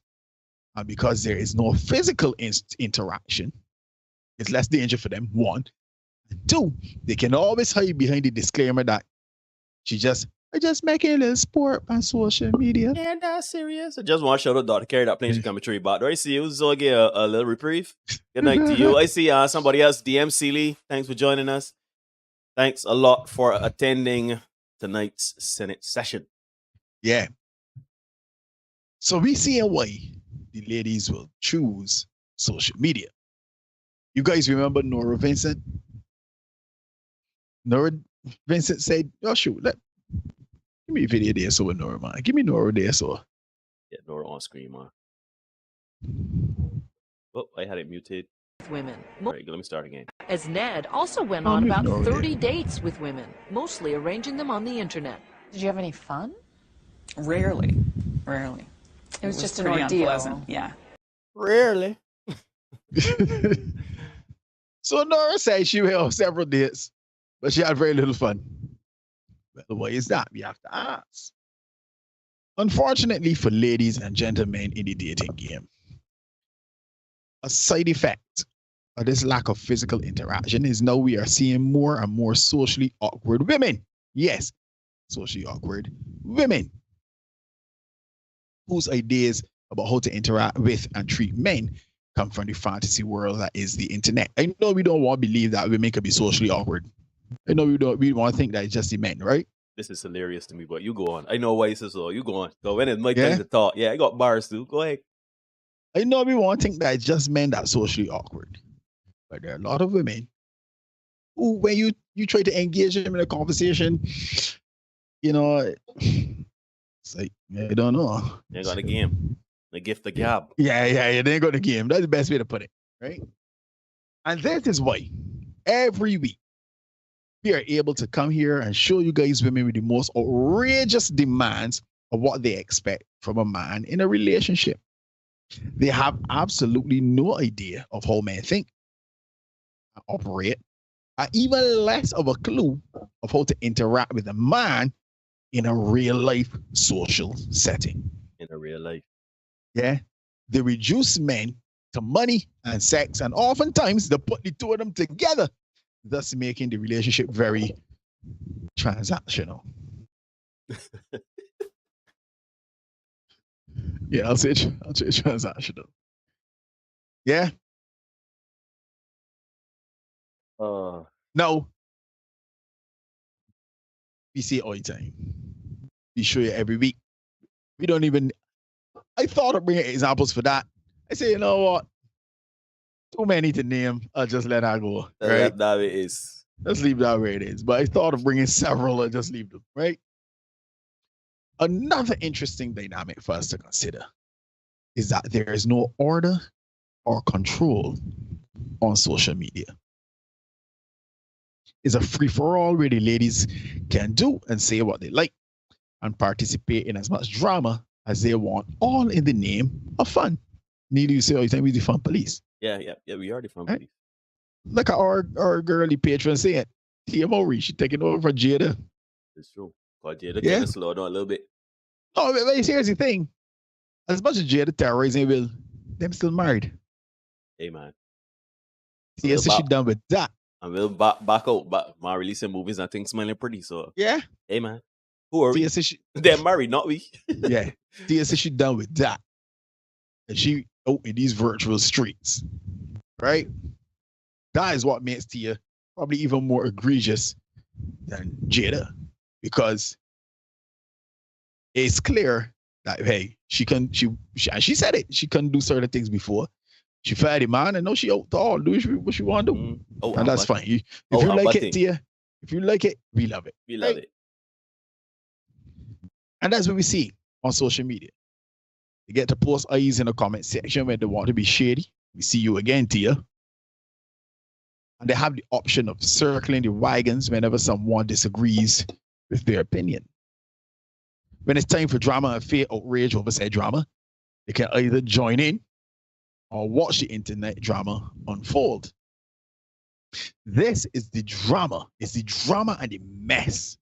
And because there is no physical interaction, it's less danger for them, one. And two, they can always hide behind the disclaimer that I just making a little sport on social media. Yeah, that's serious. I just want to shout out Dr. Carrie that plane she coming through back. Do I see you? So get a little reprieve. Good night to you. I see somebody else, DM Seeley. Thanks for joining us. Thanks a lot for attending tonight's Senate session. Yeah. So we see why the ladies will choose social media. You guys remember Nora Vincent? Nora Vincent said, oh shoot, give me a video there so with Nora, man. Give me Nora there so. Yeah, Nora on screen, man. Oh, I had it muted. Women. All right, let me start again. As Ned also went on about 30 dates with women, mostly arranging them on the internet. Did you have any fun? Rarely. It was just an pretty ordeal. Unpleasant. Yeah. Rarely. So Nora said she went on several dates, but she had very little fun. Well, why is that? We have to ask. Unfortunately for ladies and gentlemen in the dating game, a side effect of this lack of physical interaction is now we are seeing more and more socially awkward women. Yes, socially awkward women whose ideas about how to interact with and treat men come from the fantasy world that is the internet. I know we don't want to believe that women can be socially awkward. I know we want to think that it's just the men, right? This is hilarious to me, but you go on. I know why it's so. You go on. So when it's my time to talk, I got bars too. Go ahead. I know we want to think that it's just men that are socially awkward. But there are a lot of women who, when you try to engage them in a conversation, you know, it's like, I don't know. They got a game. The gift of gab. Yeah, they ain't got the game. That's the best way to put it, right? And that is why every week we are able to come here and show you guys women with the most outrageous demands of what they expect from a man in a relationship. They have absolutely no idea of how men think, operate, and even less of a clue of how to interact with a man in a real life social setting. In a real life. Yeah. They reduce men to money and sex, and oftentimes they put the two of them together, thus making the relationship very transactional. Yeah, I'll say transactional. Yeah. No. We see it all the time. We show you every week. We don't even. I thought of bringing examples for that. I say, you know what? Too many to name. I'll just let that go. Right? That it is. Let's leave that where it is. But I thought of bringing several and just leave them. Right? Another interesting dynamic for us to consider is that there is no order or control on social media. It's a free-for-all where the ladies can do and say what they like and participate in as much drama as they want, all in the name of fun. Need you say all the time, we the fun police. Yeah, we are the fun police. Look at our girly patron saying, Tia Mowry, she taking over for Jada. It's true. But Jada kind of slow down a little bit. No, but here's the thing. As much as Jada terrorizing Will, them still married. Hey, man. Tia said she done with that. And we'll back out, my releasing movies and things smelling pretty. So yeah. Hey, man. Who are we? They're married, not we. Yeah. Tia said she done with that. And she out in these virtual streets. Right? That is what makes Tia probably even more egregious than Jada. Because it's clear that, hey, she said it. She couldn't do certain things before. She fired the man, and now she out to all do what she want to do. And that's fine. If you like it, Tia, if you like it, we love it. We love it. And that's what we see on social media. They get to post eyes in the comment section when they want to be shady. We see you again, Tia. And they have the option of circling the wagons whenever someone disagrees with their opinion. When it's time for drama and fear outrage over said drama, they can either join in or watch the internet drama unfold. This is the drama. It's the drama and the mess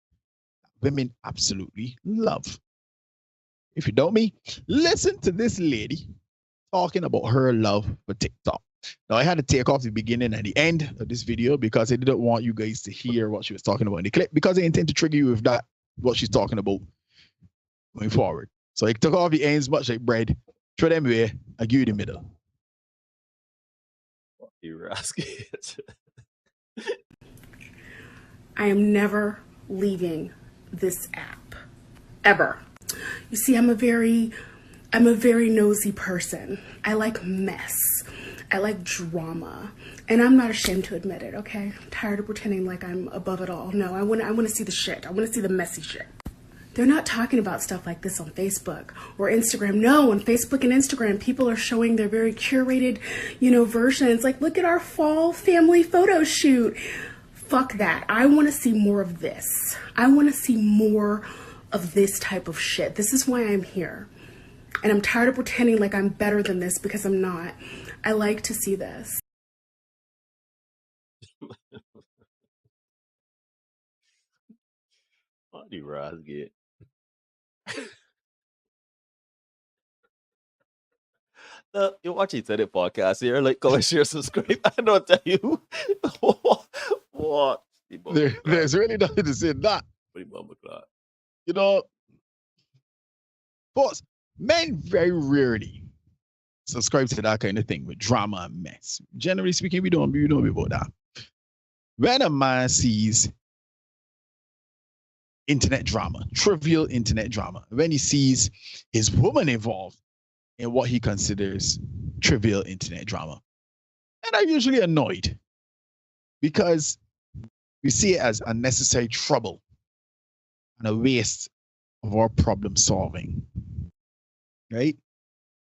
that women absolutely love. If you don't me, listen to this lady talking about her love for TikTok. Now, I had to take off the beginning and the end of this video because I didn't want you guys to hear what she was talking about in the clip, because I intend to trigger you with that, what she's talking about going forward. So I took off the ends much like bread, throw them away, and give you the middle. You're asking. I am never leaving this app, ever. You see, I'm a very nosy person. I like mess. I like drama. And I'm not ashamed to admit it, okay? I'm tired of pretending like I'm above it all. No, I want to see the shit. I want to see the messy shit. They're not talking about stuff like this on Facebook or Instagram. No, on Facebook and Instagram, people are showing their very curated, versions. Like, look at our fall family photo shoot. Fuck that. I want to see more of this. I want to see more of this type of shit. This is why I'm here. And I'm tired of pretending like I'm better than this, because I'm not. I like to see this. What do Roz get? You watch each other podcast here, like, comment, share, subscribe. I don't tell you what. There's really nothing to say in that. Folks, men very rarely subscribe to that kind of thing with drama and mess. Generally speaking, we don't be about that. When a man sees internet drama, trivial internet drama, when he sees his woman involved in what he considers trivial internet drama, and I'm usually annoyed because we see it as unnecessary trouble and a waste of our problem solving, right?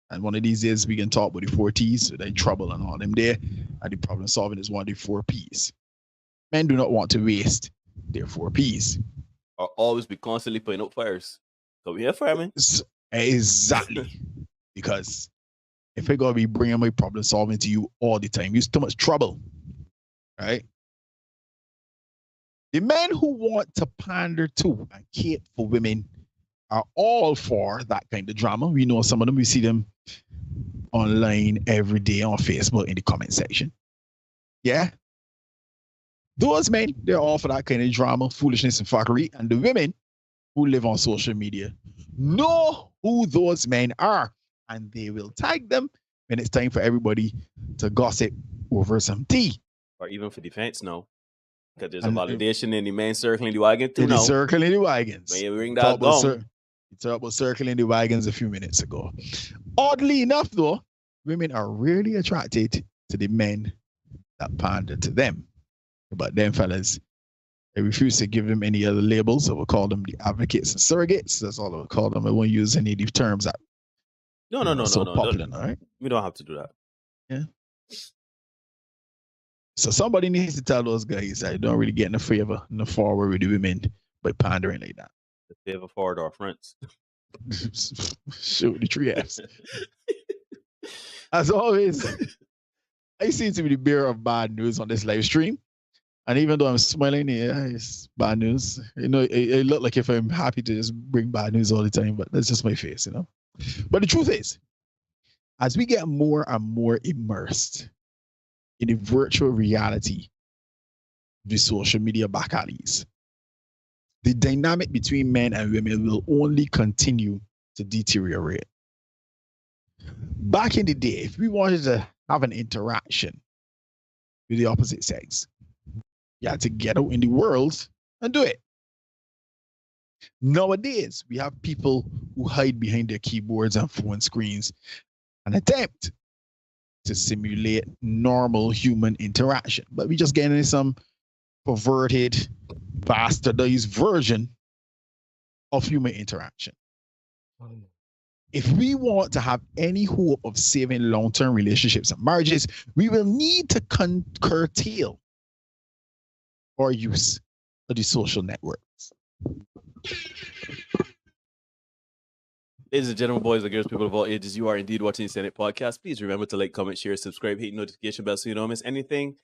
And one of these days we can talk about the 4 T's, so then trouble and all them there, and the problem solving is one of the 4 P's. Men do not want to waste their 4 P's. Or always be constantly putting out fires. So we here for me. Exactly. Because if I gotta be bringing my problem solving to you all the time, it's too much trouble, right? The men who want to pander to and cater for women are all for that kind of drama. We know some of them. We see them online every day on Facebook in the comment section. Yeah. Those men, they're all for that kind of drama, foolishness, and fuckery. And the women who live on social media know who those men are, and they will tag them when it's time for everybody to gossip over some tea. Or even for defense, no. Because there's a validation in the main circle in the wagon too in the now. circle in the wagons. When you ring that gong. You talked about circling the wagons a few minutes ago. Oddly enough, though, women are really attracted to the men that pander to them. But them fellas, they refuse to give them any other labels, so we'll call them the advocates and surrogates. That's all we'll call them. I won't use any of these terms that No. popular, all right? We don't have to do that. Yeah. So somebody needs to tell those guys that don't really get in the favor, in the forward with the women by pandering like that. The favor forward our fronts. Shoot the 3Fs. As always, I seem to be the bearer of bad news on this live stream. And even though I'm smiling, yeah, it's bad news. You know, it look like if I'm happy to just bring bad news all the time, but that's just my face, you know. But the truth is, as we get more and more immersed in the virtual reality of the social media back alleys, the dynamic between men and women will only continue to deteriorate. Back in the day, if we wanted to have an interaction with the opposite sex, you had to get out in the world and do it. Nowadays, we have people who hide behind their keyboards and phone screens and attempt to simulate normal human interaction. But we just get into some perverted, bastardized version of human interaction. If we want to have any hope of saving long-term relationships and marriages, we will need to curtail our use of the social networks. Ladies and gentlemen, boys and girls, people of all ages, you are indeed watching the Senate podcast. Please remember to like, comment, share, subscribe, hit the notification bell so you don't miss anything.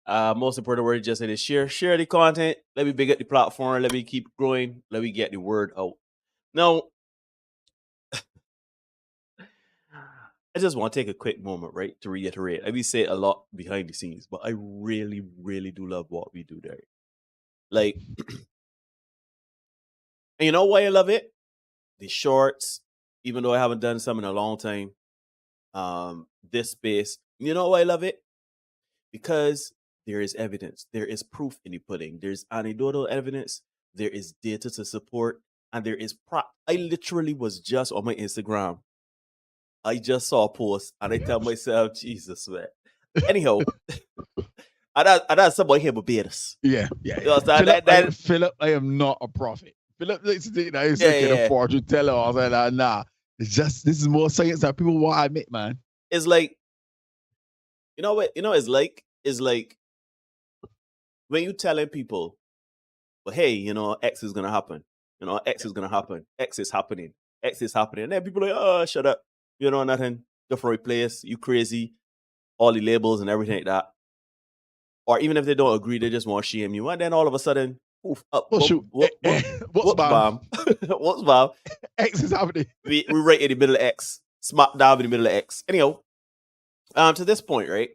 Most important word just is share. Share the content. Let me big up the platform. Let me keep growing. Let me get the word out. Now, I just want to take a quick moment, right, to reiterate. We say a lot behind the scenes, but I really, really do love what we do there. Like, and you know why I love it? The shorts, even though I haven't done some in a long time. This space, you know why I love it? Because there is evidence. There is proof in the pudding. There's anecdotal evidence. There is data to support. And there is I literally was just on my Instagram. I just saw a post and I tell myself, Jesus, man. Anyhow, I got somebody here Barbados. Yeah. You know what I'm saying? Philip, I am not a prophet. Philip, I can afford to tell her. I was like, nah, this is more science that people want to admit, man. It's like, you know what? It's like when you telling people, well, hey, X is gonna happen. X is gonna happen. X is happening. X is happening. And then people are like, oh, shut up. You know nothing. Different place. You crazy. All the labels and everything like that. Or even if they don't agree, they just want to shame you. And then all of a sudden, poof, up. What's bomb? What's bomb? X is happening. We right in the middle of X. Smack down in the middle of X. Anyhow, to this point, right?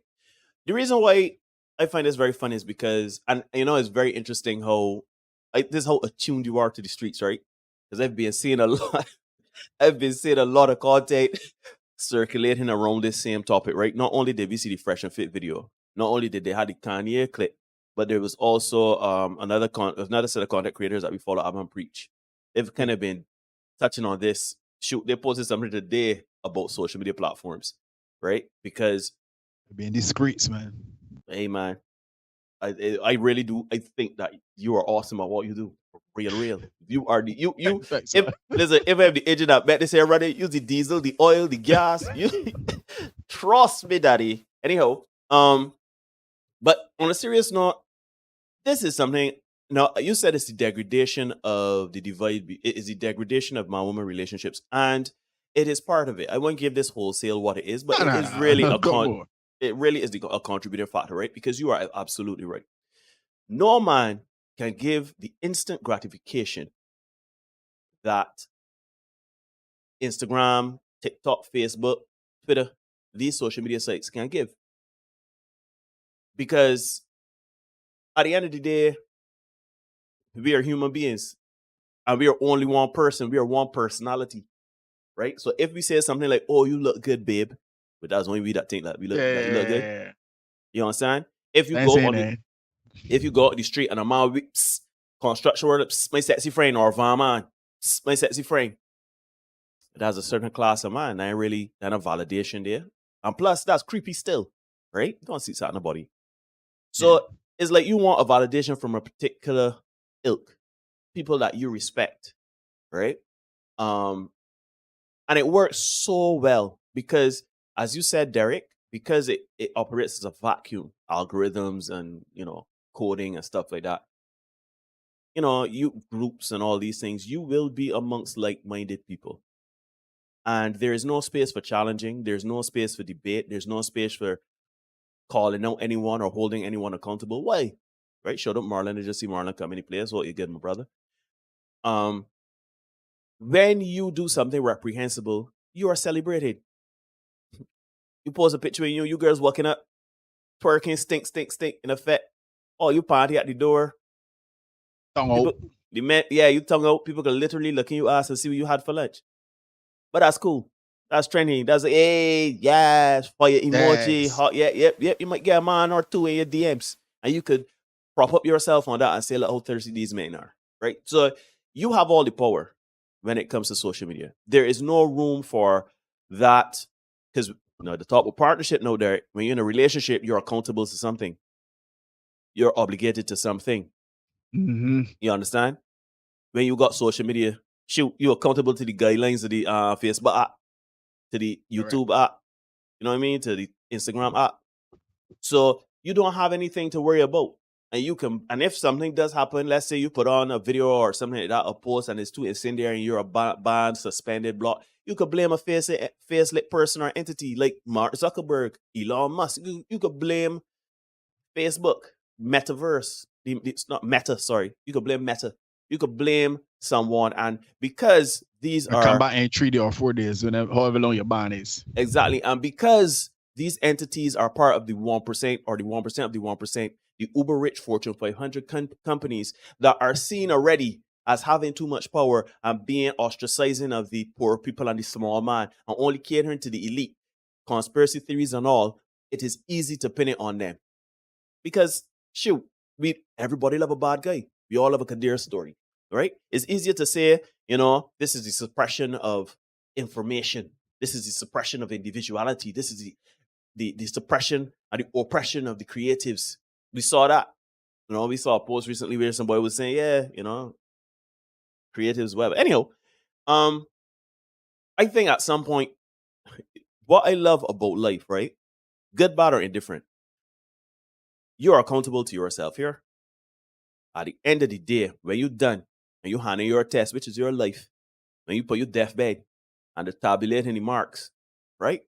The reason why I find this very funny is because, and it's very interesting how attuned you are to the streets, right? Because I've been seeing a lot of content circulating around this same topic, right? Not only did we see the Fresh and Fit video, not only did they have the Kanye clip, but there was also another set of content creators that we follow, Ab and Preach. They've kind of been touching on this. They posted something today about social media platforms, right? Because being discreet, man. Hey, man, I really do. I think that you are awesome at what you do. Real. You are the if I have the engine that met this here running, use the diesel, the oil, the gas. Trust me, daddy. Anyhow, but on a serious note, this is something. Now, you said it's the degradation of the divide. It is the degradation of man-woman relationships, and it is part of it. I won't give this wholesale what it is, but it is really a contributing factor, right? Because you are absolutely right. No man can give the instant gratification that Instagram, TikTok, Facebook, Twitter, these social media sites can give. Because at the end of the day, we are human beings and we are only one person. We are one personality, right? So if we say something like, oh, you look good, babe, but that's only we that think that we look, that you look good. You understand? If you go on If you go out the street and a man whips construction worker, my sexy friend, or van man, my sexy friend. It has a certain class of man. I ain't really done a validation there. And plus, that's creepy still, right? You don't see that in nobody. So it's like you want a validation from a particular ilk, people that you respect, right? And it works so well because, as you said, Derek, because it operates as a vacuum, algorithms and, coding and stuff like that. You groups and all these things, you will be amongst like-minded people. And there is no space for challenging. There's no space for debate. There's no space for calling out anyone or holding anyone accountable. Why? Right? Showed up Marlon. I just see Marlon come in the place. What you get, my brother? When you do something reprehensible, you are celebrated. You post a picture of you girls walking up, twerking, stink, in effect. Oh, you party at the door. Tongue out. You tongue out. People can literally look in your ass and see what you had for lunch. But that's cool. That's trending. That's hey, yes, fire emoji. Yes. Hot, yep. You might get a man or two in your DMs. And you could prop up yourself on that and say, look how thirsty these men are. Right? So you have all the power when it comes to social media. There is no room for that. Because the talk with partnership, no, Derek, when you're in a relationship, you're accountable to something. You're obligated to something. Mm-hmm. You understand? When you got social media, shoot, you're accountable to the guidelines of the Facebook app, to the YouTube app, you know what I mean? To the Instagram app. So you don't have anything to worry about. And if something does happen, let's say you put on a video or something like that, a post, and it's too incendiary and you're banned, suspended, blocked, you could blame a faceless person or entity like Mark Zuckerberg, Elon Musk. You could blame Facebook, Metaverse. It's not Meta, sorry. You could blame Meta. You could blame someone. And because these are... come back in 3 days or 4 days, however long your ban is. Exactly. And because these entities are part of the 1% or the 1% of the 1%, the uber rich Fortune 500 companies that are seen already as having too much power and being ostracizing of the poor people and the small man and only catering to the elite, conspiracy theories and all, it is easy to pin it on them. Because, shoot, everybody love a bad guy. We all love a Kadir story, right? It's easier to say, this is the suppression of information. This is the suppression of individuality. This is the suppression and the oppression of the creatives. We saw that. We saw a post recently where somebody was saying, creatives, whatever. Anyhow, I think at some point, what I love about life, right? Good, bad, or indifferent, you are accountable to yourself here. At the end of the day, when you're done and you hand in your test, which is your life, when you put your deathbed and the tabulating the marks, right?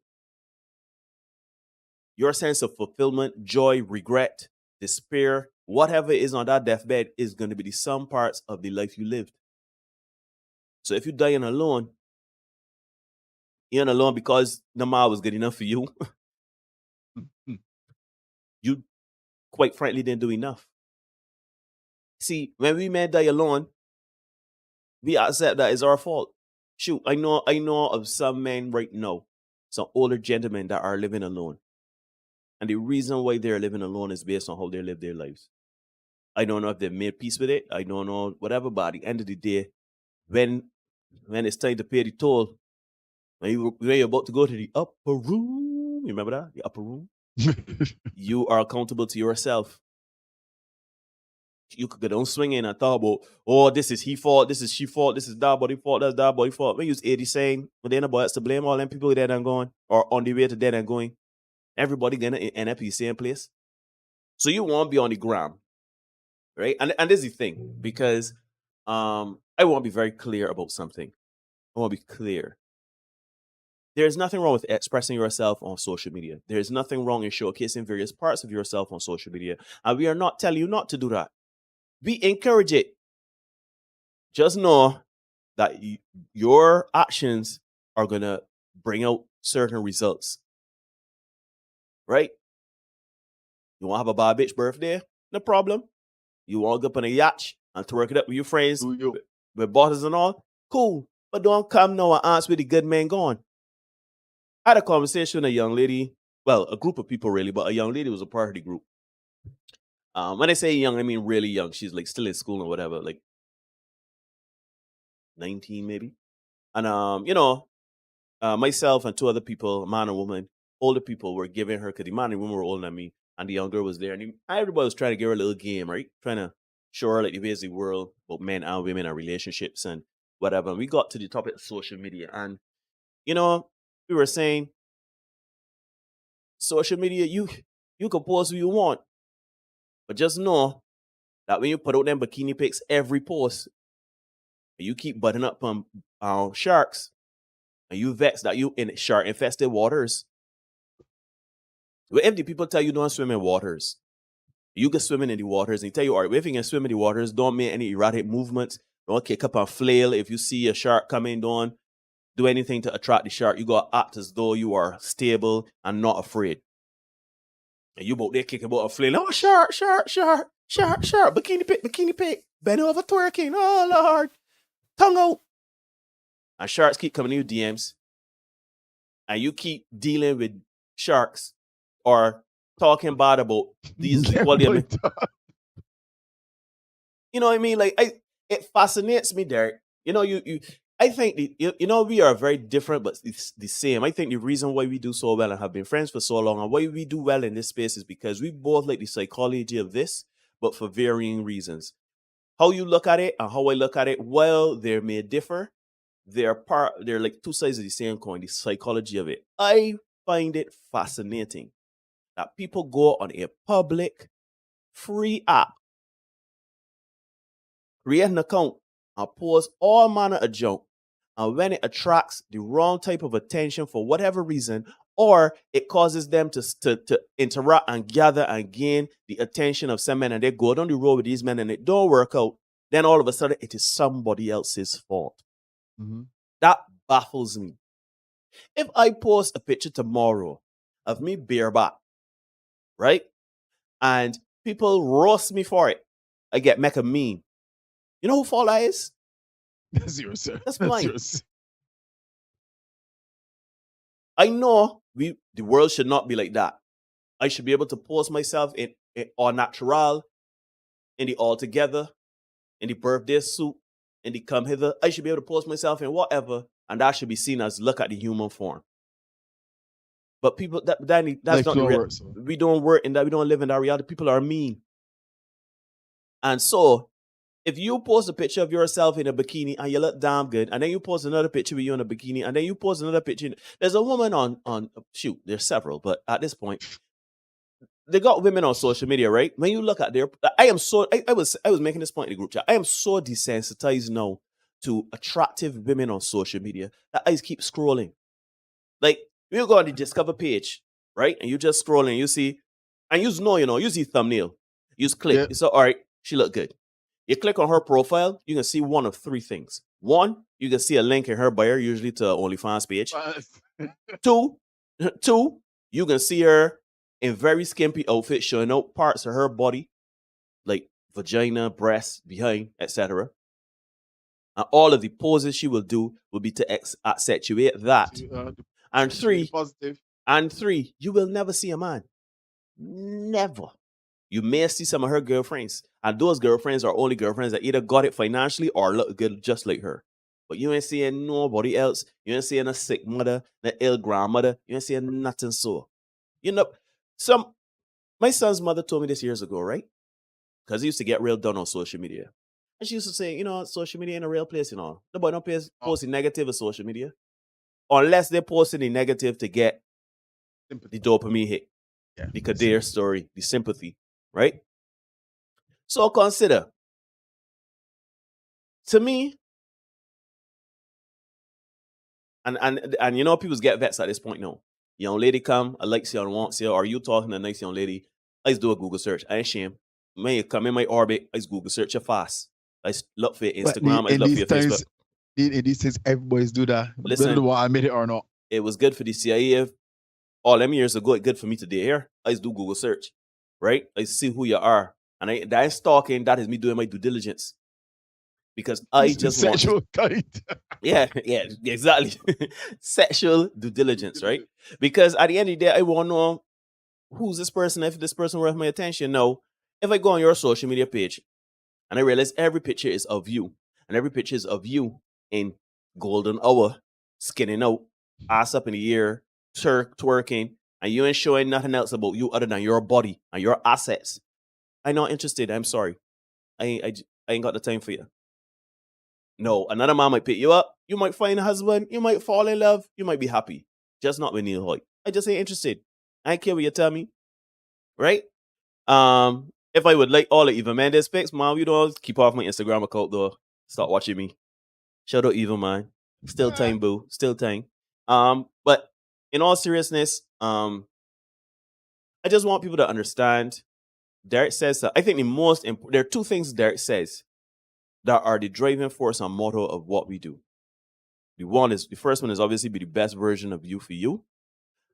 Your sense of fulfillment, joy, regret, despair, whatever is on that deathbed is going to be the sum parts of the life you lived. So if you're dying alone, you're not alone because the man was good enough for you. You, quite frankly, didn't do enough. See, when we men die alone, we accept that it's our fault. Shoot, I know of some men right now, some older gentlemen that are living alone. And the reason why they're living alone is based on how they live their lives. I don't know if they've made peace with it. I don't know, whatever, but at the end of the day, when it's time to pay the toll, when you're about to go to the upper room, you remember that? The upper room? You are accountable to yourself. You could go down swinging and talk about, oh, this is he fault, this is she fault, this is that body fault, that's that body fault. When you use 80 saying, well, then nobody has to blame all them people dead and going, or on the way to dead and going. Everybody gonna end up in the same place. So you won't be on the ground, right? And this is the thing, because I want to be very clear about something. I want to be clear. There's nothing wrong with expressing yourself on social media. There's nothing wrong in showcasing various parts of yourself on social media. And we are not telling you not to do that. We encourage it. Just know that your actions are going to bring out certain results. Right? You want to have a bad bitch birthday? No problem. You want to go up on a yacht and twerk it up with your friends, with bottles and all? Cool. But don't come now and ask where the good man gone. I had a conversation with a young lady, well, a group of people really, but a young lady was a part of the group. When I say young, I mean really young. She's like still in school or whatever, like 19 maybe. And myself and two other people, a man and woman, older people, were giving her, because the man and woman were older than me, and the young girl was there, and everybody was trying to give her a little game, right? Trying to show her like the ways of the world about men and women and relationships and whatever. And we got to the topic of social media, and we were saying, social media, you can post who you want, but just know that when you put out them bikini pics every post, and you keep butting up on sharks, and you vex that you in shark infested waters. Well, if the people tell you don't swim in waters, you can swim in the waters, and tell you, all right, if you can swim in the waters, don't make any erratic movements, don't kick up and flail. If you see a shark coming, don't do anything to attract the shark. You got to act as though you are stable and not afraid. And you both there kicking about a flail. Oh, shark, bikini pic, bend over twerking, oh Lord, tongue out. And sharks keep coming to you DMs, and you keep dealing with sharks or talking bad about these quality of men. You know what I mean? Like, it fascinates me, Derek. I think we are very different, but it's the same. I think the reason why we do so well and have been friends for so long, and why we do well in this space, is because we both like the psychology of this, but for varying reasons. How you look at it and how I look at it, well, they may differ. They're like two sides of the same coin, the psychology of it. I find it fascinating that people go on a public, free app, create an account, and post all manner of junk. And when it attracts the wrong type of attention for whatever reason, or it causes them to interact and gather and gain the attention of some men, and they go down the road with these men and it don't work out, then all of a sudden it is somebody else's fault. Mm-hmm. That baffles me. If I post a picture tomorrow of me bareback, right, and people roast me for it, I get make a meme. You know who fault that is? That's yours, sir. That's That's mine. yours. I know the world should not be like that. I should be able to post myself in all natural, in the all together, in the birthday suit, in the come hither. I should be able to post myself in whatever, and that should be seen as look at the human form. But people, that's not the real. We don't work in that. We don't live in that reality. People are mean. And so, if you post a picture of yourself in a bikini and you look damn good, and then you post another picture with you in a bikini, and then you post another picture. There's a woman on there's several, but at this point, they got women on social media, right? When you look at I was making this point in the group chat. I am so desensitized now to attractive women on social media that I just keep scrolling. Like, you go on the Discover page, right? And you just scroll and you see, and you see thumbnail. You just click. You say, all right, she look good. You click on her profile, you can see one of three things. One, you can see a link in her bio, usually to OnlyFans page. Two, you can see her in very skimpy outfits showing out parts of her body, like vagina, breast, behind, etc. And all of the poses she will do will be to accentuate that. And three, you will never see a man. Never. You may see some of her girlfriends, and those girlfriends are only girlfriends that either got it financially or look good just like her. But you ain't seeing nobody else. You ain't seeing a sick mother, an ill grandmother. You ain't seeing nothing so. My son's mother told me this years ago, right? Because he used to get real done on social media. And she used to say, social media ain't a real place, Nobody don't post the negative of social media. Unless they're posting the negative to get the dopamine hit. Yeah, the Kadir story, the sympathy, right? So consider, to me, and people get vexed at this point now. Young lady come, I like you and wants you, or you talking to a nice young lady, I just do a Google search. I ain't shame. When you come in my orbit, I just Google search you fast. I just look for your Instagram, I look for your Facebook. In these things, everybody's do that. Listen, whether I admit it or not. It was good for the CIA all them years ago. It's good for me today here. I just do Google search, right? I see who you are. And that ain't stalking, that is me doing my due diligence. Because I just want sexual kind. Yeah, exactly. Sexual due diligence, right? Because at the end of the day, I want to know who's this person, if this person worth my attention. No, If I go on your social media page and I realize every picture is of you, and every picture is of you in golden hour, skinning out, ass up in the air, twerking, and you ain't showing nothing else about you other than your body and your assets, I'm not interested. I'm sorry. I ain't got the time for you. No, another man might pick you up. You might find a husband. You might fall in love. You might be happy. Just not with Neil Hoyt. I just ain't interested. I don't care what you tell me. Right? If I would like all the Eva Mendes pics, man, you know, keep off my Instagram account though. Stop watching me. Shout out Eva, man. Still time, boo. Still time. But in all seriousness, I just want people to understand. Derek says that I think there are two things Derek says that are the driving force and motto of what we do. The first one is obviously be the best version of you for you.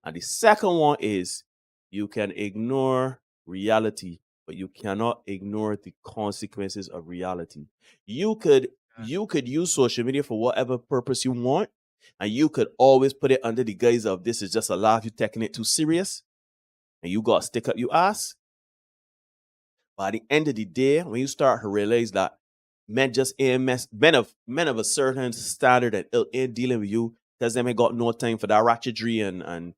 And the second one is you can ignore reality, but you cannot ignore the consequences of reality. You could use social media for whatever purpose you want, and you could always put it under the guise of this is just a laugh, you're taking it too serious, and you got to stick up your ass. By the end of the day, when you start to realize that men just ain't men of a certain standard and ain't dealing with you because they ain't got no time for that ratchetry and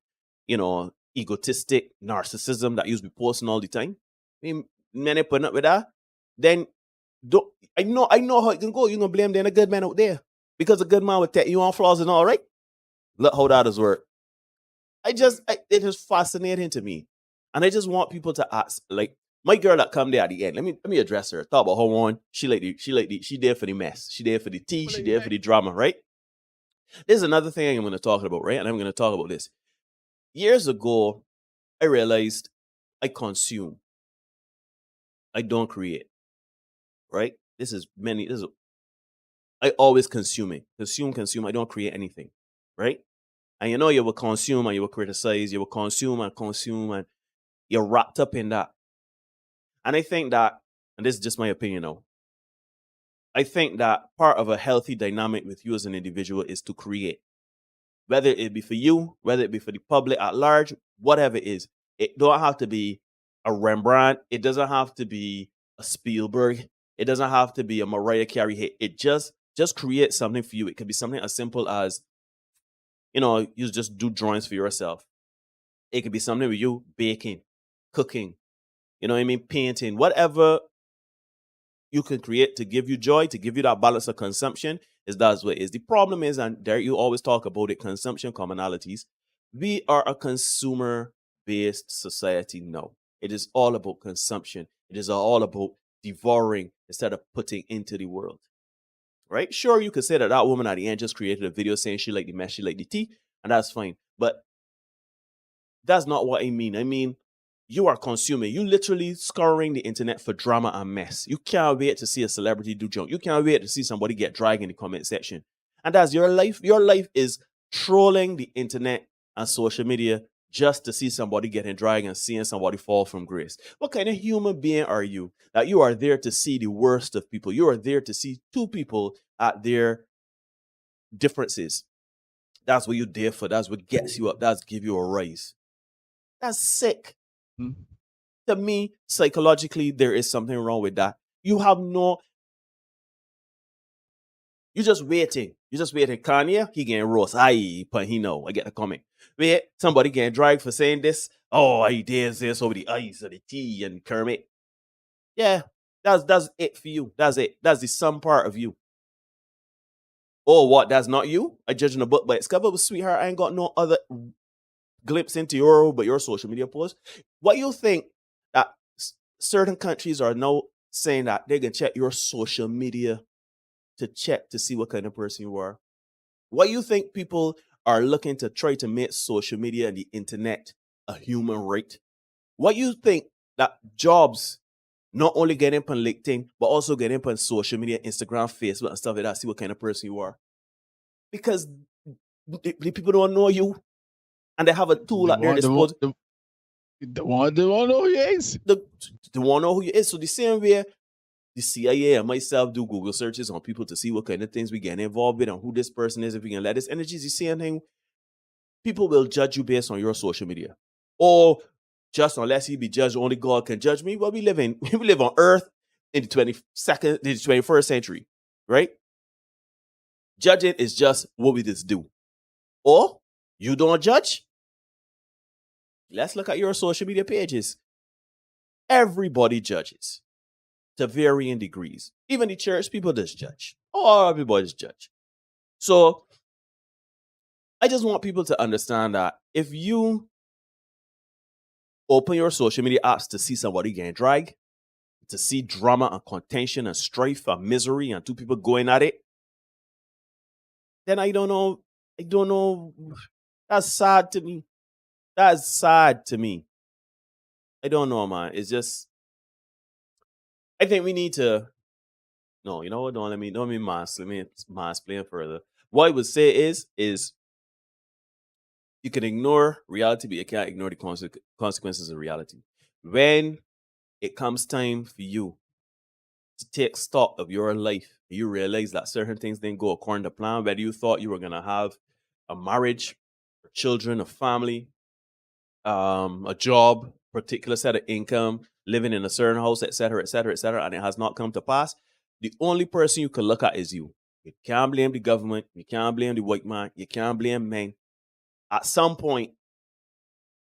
you know, egotistic narcissism that you be posting all the time. I mean, men ain't putting up with that. Then I know how it can go. You're gonna blame then a good man out there. Because a good man would take you on flaws and all, right? Look how that does work. It is fascinating to me. And I just want people to ask, like, my girl that come there at the end, let me address her. Talk about her one. She there for the mess. She there for the tea. She there for the drama, right? There's another thing I'm going to talk about, right? And I'm going to talk about this. Years ago, I realized I consume. I don't create, right? I always consuming. Consume. I don't create anything, right? And you know you will consume and you will criticize. You will consume and you're wrapped up in that. And I think that, and this is just my opinion now, I think that part of a healthy dynamic with you as an individual is to create. Whether it be for you, whether it be for the public at large, whatever it is. It don't have to be a Rembrandt. It doesn't have to be a Spielberg. It doesn't have to be a Mariah Carey hit. It just create something for you. It could be something as simple as, you know, you just do drawings for yourself. It could be something with you baking, cooking, you know what I mean? Painting, whatever you can create to give you joy, to give you that balance of consumption, that's what it is. The problem is, and there you always talk about it, consumption commonalities. We are a consumer-based society now. It is all about consumption. It is all about devouring instead of putting into the world. Right? Sure, you could say that woman at the end just created a video saying she liked the mess, she liked the tea, and that's fine. But that's not what I mean. I mean, you are consuming. You literally scouring the internet for drama and mess. You can't wait to see a celebrity do junk. You can't wait to see somebody get dragged in the comment section. And that's your life. Your life is trolling the internet and social media just to see somebody getting dragged and seeing somebody fall from grace. What kind of human being are you that you are there to see the worst of people? You are there to see two people at their differences. That's what you're there for. That's what gets you up. That's give you a rise. That's sick. To me, psychologically, there is something wrong with that. You're just waiting. You're just waiting. Kanye, he getting roast. But he know. I get the comment. Wait, somebody getting dragged for saying this. Oh, he dares this over the ice or the tea and Kermit. Yeah, that's it for you. That's it. That's the some part of you. Oh, what? That's not you? I judging a book by its cover, but sweetheart, I ain't got no other glimpse into your social media posts. What you think that certain countries are now saying that they can check your social media to check to see what kind of person you are? What you think people are looking to try to make social media and the internet a human right? What you think that jobs not only get up on LinkedIn, but also get up on social media, Instagram, Facebook, and stuff like that, see what kind of person you are? Because the people don't know you. And they have a tool at their disposal. They want to know who you is. They want to know who you is. So the same way the CIA and myself do Google searches on people to see what kind of things we get involved with and who this person is, if we can let this energy is the same thing. People will judge you based on your social media. Or just unless he be judged, only God can judge me. Well, we live on earth in the 21st century, right? Judging is just what we just do. Or you don't judge. Let's look at your social media pages. Everybody judges to varying degrees. Even the church, people just judge. Or everybody's judge. So I just want people to understand that if you open your social media apps to see somebody getting dragged, to see drama and contention and strife and misery and two people going at it, then I don't know. That's sad to me. That's sad to me. I don't know, man. It's just, I think we need to, no, you know what? Don't let me mansplain further. What I would say is you can ignore reality, but you can't ignore the consequences of reality. When it comes time for you to take stock of your life, you realize that certain things didn't go according to plan, whether you thought you were going to have a marriage, children, a family, a job, particular set of income, living in a certain house, etc., and it has not come to pass, the only person you can look at is you. You can't blame the government. You can't blame the white man. You can't blame men. At some point,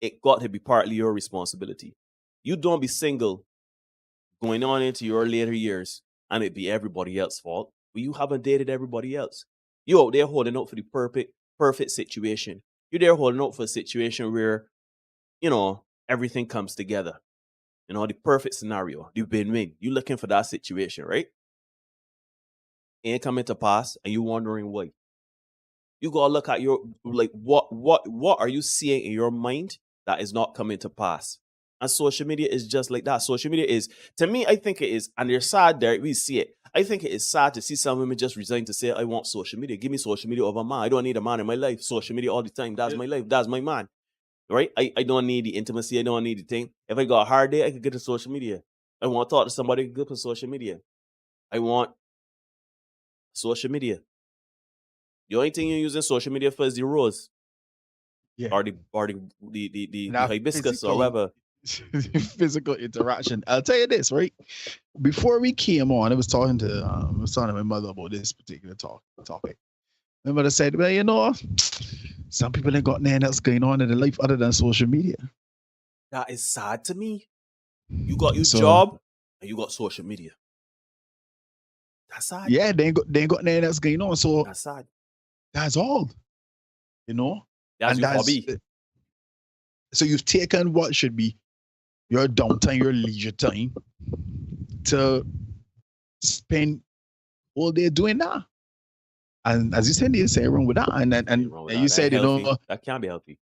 it got to be partly your responsibility. You don't be single going on into your later years and it be everybody else's fault. But you haven't dated everybody else. You out there holding out for the perfect situation. You're there holding out for a situation where, everything comes together. The perfect scenario. The win-win. You looking for that situation, right? Ain't coming to pass and you wondering why. You gotta look at your, what are you seeing in your mind that is not coming to pass? And social media is just like that. Social media is, to me, I think it is, and they're sad there, we see it. I think it is sad to see some women just resign to say, I want social media. Give me social media over a man. I don't need a man in my life. Social media all the time. That's my life. That's my man. Right? I don't need the intimacy. I don't need the thing. If I got a hard day, I could get to social media. I want to talk to somebody, I could go to social media. I want social media. The only thing you're using social media for is the rose. Yeah. Or the hibiscus or whatever. Physical interaction. I'll tell you this, right? Before we came on, I was talking to my mother about this particular topic. My mother said, well, some people ain't got nothing else going on in their life other than social media. That is sad to me. You got your job and you got social media. That's sad. Yeah, they ain't got nothing else going on. So that's sad. That's all. That's your hobby. So you've taken what should be your downtime, your leisure time, to spend all day doing that. And as you said, you say wrong with that. And you said, that can't be healthy.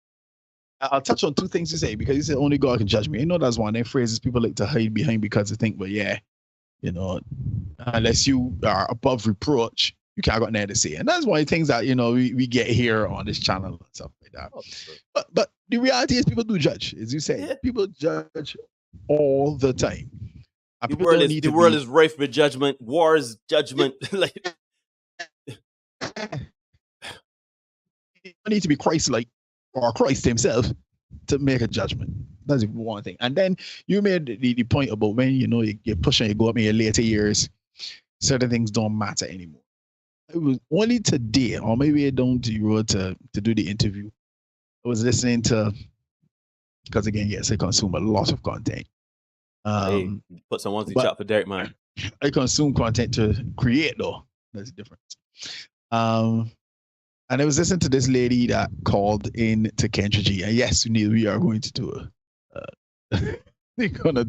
I'll touch on two things you say, because you said only God can judge me. That's one of them phrases people like to hide behind because they think, unless you are above reproach, you can't got nothing to say. And that's one of the things that, we get here on this channel and stuff like that. But the reality is people do judge, as you say. Yeah. People judge all the time. The world is rife with judgment. Wars, judgment. You need to be Christ-like or Christ himself to make a judgment. That's one thing. And then you made the point about when, you're pushing, you go up in your later years, certain things don't matter anymore. It was only today, or maybe I don't to do the interview. I was listening to, because again, yes, I consume a lot of content. Put someone to chat for Derek, man. I consume content to create, though. That's the difference. And I was listening to this lady that called in to Kendra G. And yes, we are going to do we're gonna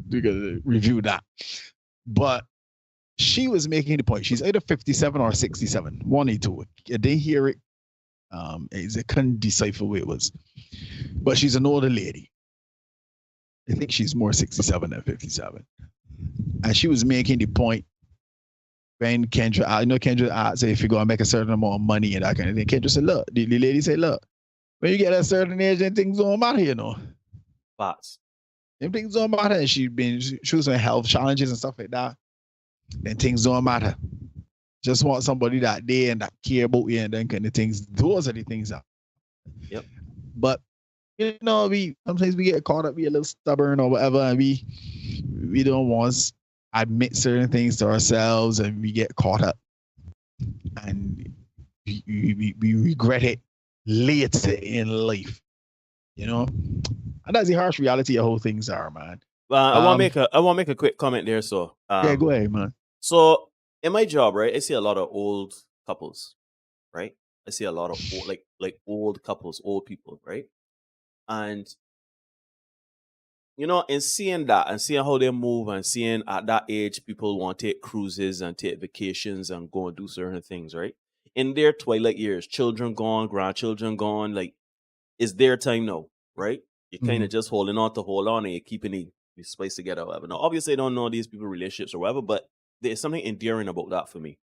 review that. But she was making the point. She's either 57 or 67. One or two. I didn't hear it. I couldn't decipher where it was. But she's an older lady. I think she's more 67 than 57. And she was making the point when Kendra asked if you're going to make a certain amount of money and that kind of thing. Kendra said, look, the lady said, look, when you get a certain age, then things don't matter, Facts. Them things don't matter. And she was in health challenges and stuff like that. Then things don't matter. Just want somebody that day and that care about you and then kind of things. Those are the things that. Yep. But you know, we sometimes we get caught up, we a little stubborn or whatever, and we don't want to admit certain things to ourselves, and we get caught up, and we regret it later in life, you know. And that's the harsh reality of how things are, man. I want to make a quick comment there. So yeah, go ahead, man. So in my job, right, I see a lot of old couples, right? I see a lot of old, like old couples, old people, right? And you know, in seeing that and seeing how they move and seeing at that age people want to take cruises and take vacations and go and do certain things, right? In their twilight years, children gone, grandchildren gone, like it's their time now, right? You're kind of just holding on and you're keeping the spice together or whatever. Now, obviously, I don't know these people relationships or whatever, but there's something endearing about that for me.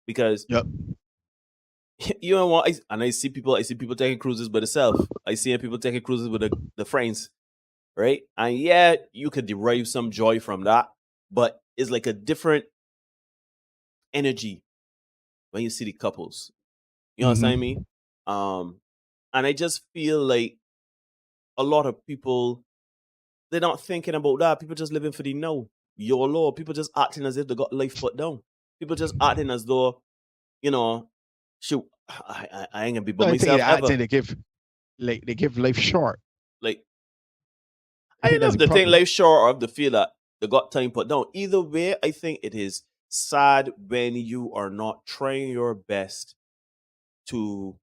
Because you know what? I see people taking cruises by themselves. I see people taking cruises with the friends, right? And yeah, you could derive some joy from that, but it's like a different energy when you see the couples. You know what I'm saying? And I just feel like a lot of people, they're not thinking about that. People just living for the now. YOLO. People just acting as if they got life put down. People just acting as though, you know, shoot, I ain't gonna be by myself ever. They give life short. Like, I don't know if they think life short or if they feel that they got time put down. Either way, I think it is sad when you are not trying your best to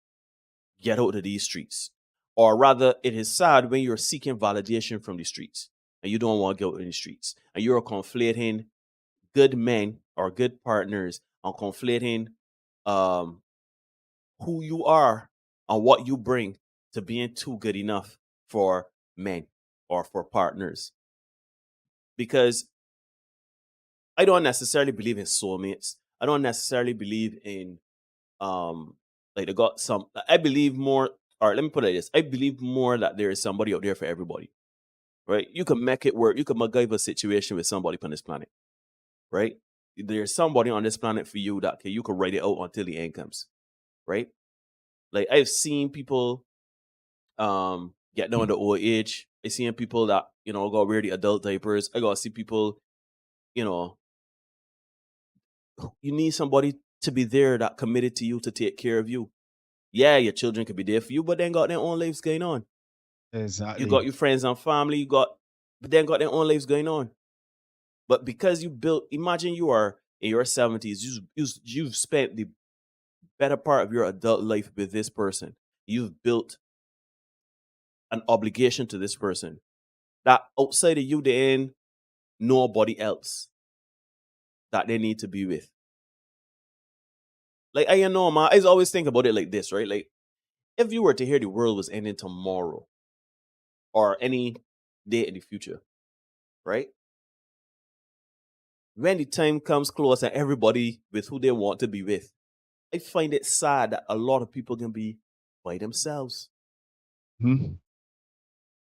get out of these streets. Or rather, it is sad when you're seeking validation from the streets and you don't want to go in the streets. And you're conflating good men or good partners and conflating who you are and what you bring to being too good enough for men or for partners. Because I don't necessarily believe in soulmates. I don't necessarily believe in like they got some. I believe more, or let me put it like this. I believe more that there is somebody out there for everybody. Right? You can make it work. You can MacGyver a situation with somebody on this planet. Right? There's somebody on this planet for you that you can write it out until the end comes. Right? Like I've seen people get down to old age. I've seen people that, you know, got wear the adult diapers. I got to see people, you know, you need somebody to be there that committed to you to take care of you. Yeah, your children could be there for you, but then got their own lives going on. Exactly. You got your friends and family, but then got their own lives going on. But because you built, imagine you are in your 70s, you've spent the better part of your adult life with this person. You've built an obligation to this person that outside of you, there ain't nobody else that they need to be with. Like, I know, man, I always think about it like this, right? Like, if you were to hear the world was ending tomorrow or any day in the future, right? When the time comes close and everybody with who they want to be with, I find it sad that a lot of people can be by themselves. And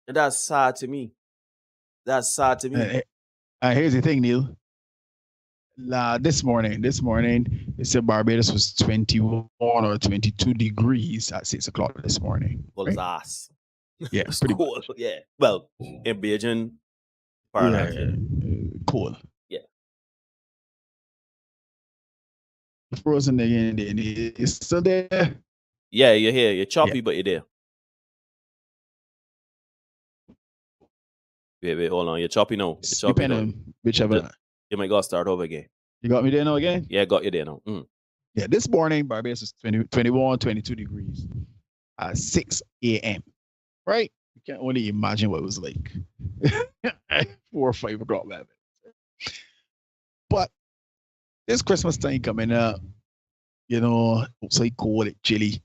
that's sad to me. That's sad to me. Here's the thing, Neil. This morning, it said Barbados was 21 or 22 degrees at 6 o'clock this morning. Well, right? It's ass. Yeah, it's pretty cool. Much. Yeah. Well, in Beijing, cool. Yeah. Frozen again. It's still there. Yeah, you're here. You're choppy, but you're there. Wait, hold on. You're choppy now. You're choppy now. Whichever. You might gotta start over again. You got me there now again? Yeah, I got you there now. Yeah, this morning, Barbados is 21, 22 degrees at 6 a.m. Right? You can't only imagine what it was like 4 or 5 o'clock. But this Christmas time coming up, you know, it's like cold, it's chilly.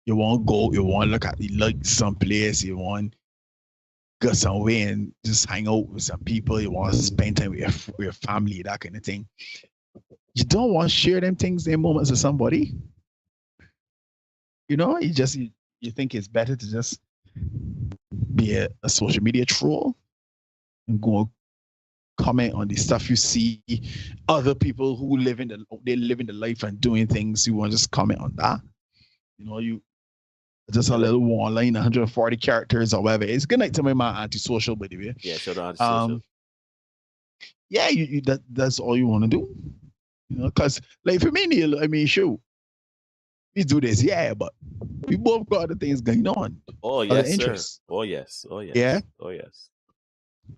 You want to go, you want to look at the lights someplace, you want to go somewhere and just hang out with some people, you want to spend time with your family, that kind of thing. You don't want to share them things, them moments with somebody. You know, you think it's better to just be a social media troll and go comment on the stuff you see other people who live in the life and doing things. You want to just comment on that. You know, Just a little one line, 140 characters or whatever. It's good night to my man, antisocial, by the way. Yeah, shout out antisocial. Yeah, that's all you want to do. You know, because like for me, Neil, I mean, sure, we do this, yeah, but we both got other things going on. Oh yes, sir. Oh yes. Oh yes. Yeah. Oh yes.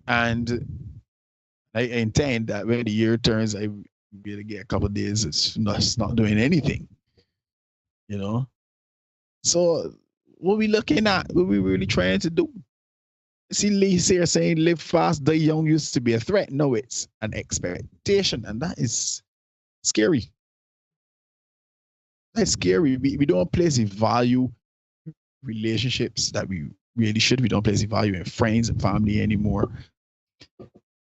And I intend that when the year turns, I will get a couple of days. It's not doing anything. You know. So what we looking at? What we really trying to do? See, Lee here saying live fast, die young used to be a threat. No, it's an expectation, and that is scary. That's scary. We don't place a value relationships that we really should. We don't place a value in friends and family anymore.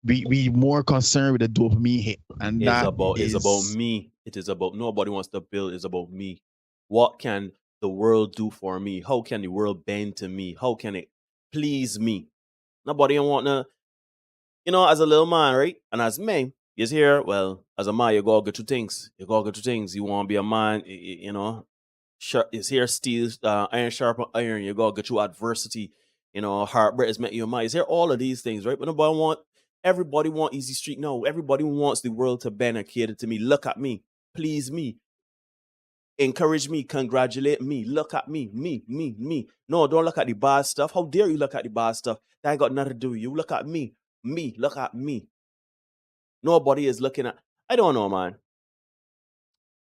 We more concerned with the dopamine hit, and It's about me. It is about nobody wants to build. It's about me. What can the world do for me? How can the world bend to me? How can it please me? Nobody want to, as a little man, right? And as men, you here, well, as a man, you gotta get two things. You gotta get two things. You want to be a man, is here steel, iron sharpen iron. You gotta get through adversity. Heartbreak is meant you a man. Is here all of these things, right? But everybody want easy street. No, everybody wants the world to bend and cater to me. Look at me, please me, encourage me, congratulate me. Look at me. No, don't look at the bad stuff. How dare you look at the bad stuff? That ain't got nothing to do with you. Look at me, look at me. Nobody is looking at. I don't know, man.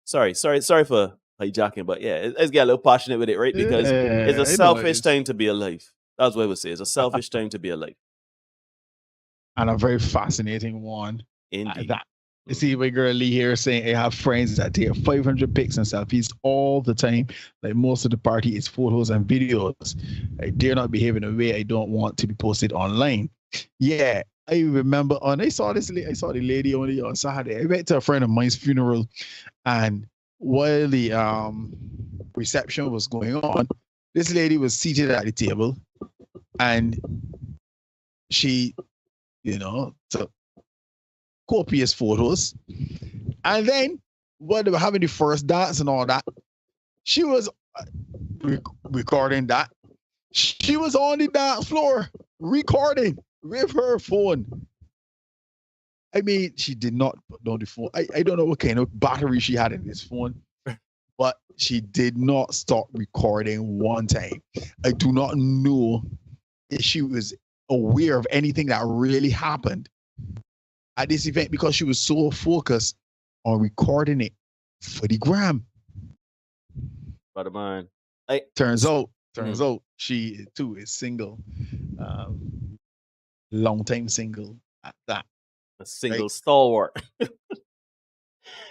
Sorry for hijacking, but yeah, let's get a little passionate with it, right? Because it's a selfish time to be alive. That's what I would say. It's a selfish time to be alive. And a very fascinating one. Indeed. You see my girl Lee here saying, I have friends that take 500 pics and selfies all the time. Like most of the party is photos and videos. I dare not behave in a way I don't want to be posted online. Yeah, I remember I saw the lady only on Saturday. I went to a friend of mine's funeral, and while the reception was going on, this lady was seated at the table, and she, took copious photos. And then when they were having the first dance and all that, she was recording that. She was on the dance floor recording with her phone. I mean, she did not put down the phone. I don't know what kind of battery she had in this phone, but she did not stop recording one time. I do not know if she was aware of anything that really happened at this event, because she was so focused on recording it for the gram. But man, turns out she too is single, long time single at that. A single stalwart.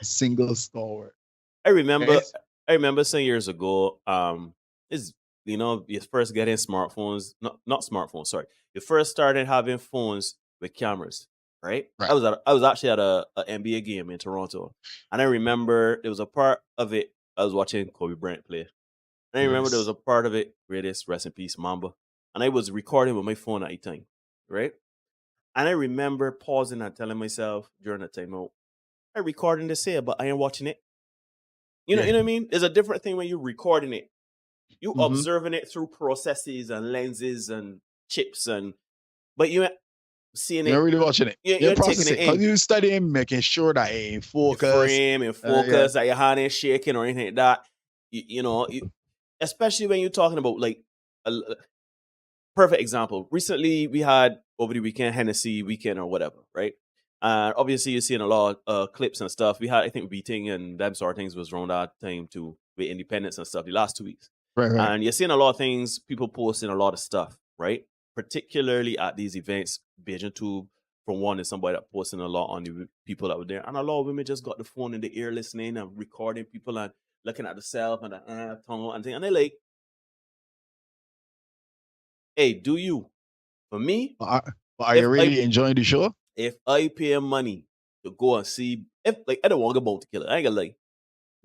Single stalwart. I remember some years ago. You first getting smartphones, not smartphones. Sorry, you first started having phones with cameras. Right? I was actually at a NBA game in Toronto, and I remember there was a part of it I was watching Kobe Bryant play, and I remember there was a part of it, greatest rest in peace Mamba, and I was recording with my phone at the time, right? And I remember pausing and telling myself during the timeout, I'm recording this here, but I ain't watching it. You know what I mean? There's a different thing when you're recording it. You observing it through processes and lenses and chips, but you seeing it. You're really watching it. You're processing it. You're studying, making sure that it in focus. Frame and focus, that your hand ain't shaking or anything like that. Especially when you're talking about like a perfect example. Recently, we had over the weekend Hennessy weekend or whatever, right? And obviously, you're seeing a lot of clips and stuff. We had, I think, beating and them sort of things was around that time too, with independence and stuff. The last 2 weeks, right. And you're seeing a lot of things. People posting a lot of stuff, right? Particularly at these events, Beijing Tube, for one, is somebody that posting a lot on the people that were there. And a lot of women just got the phone in the ear listening and recording people and looking at themselves and the tongue and thing. And they're like, hey, do you? For me, are you really enjoying the show? If I pay money to go and see, I don't want to go Bounty Killer. I ain't gonna lie.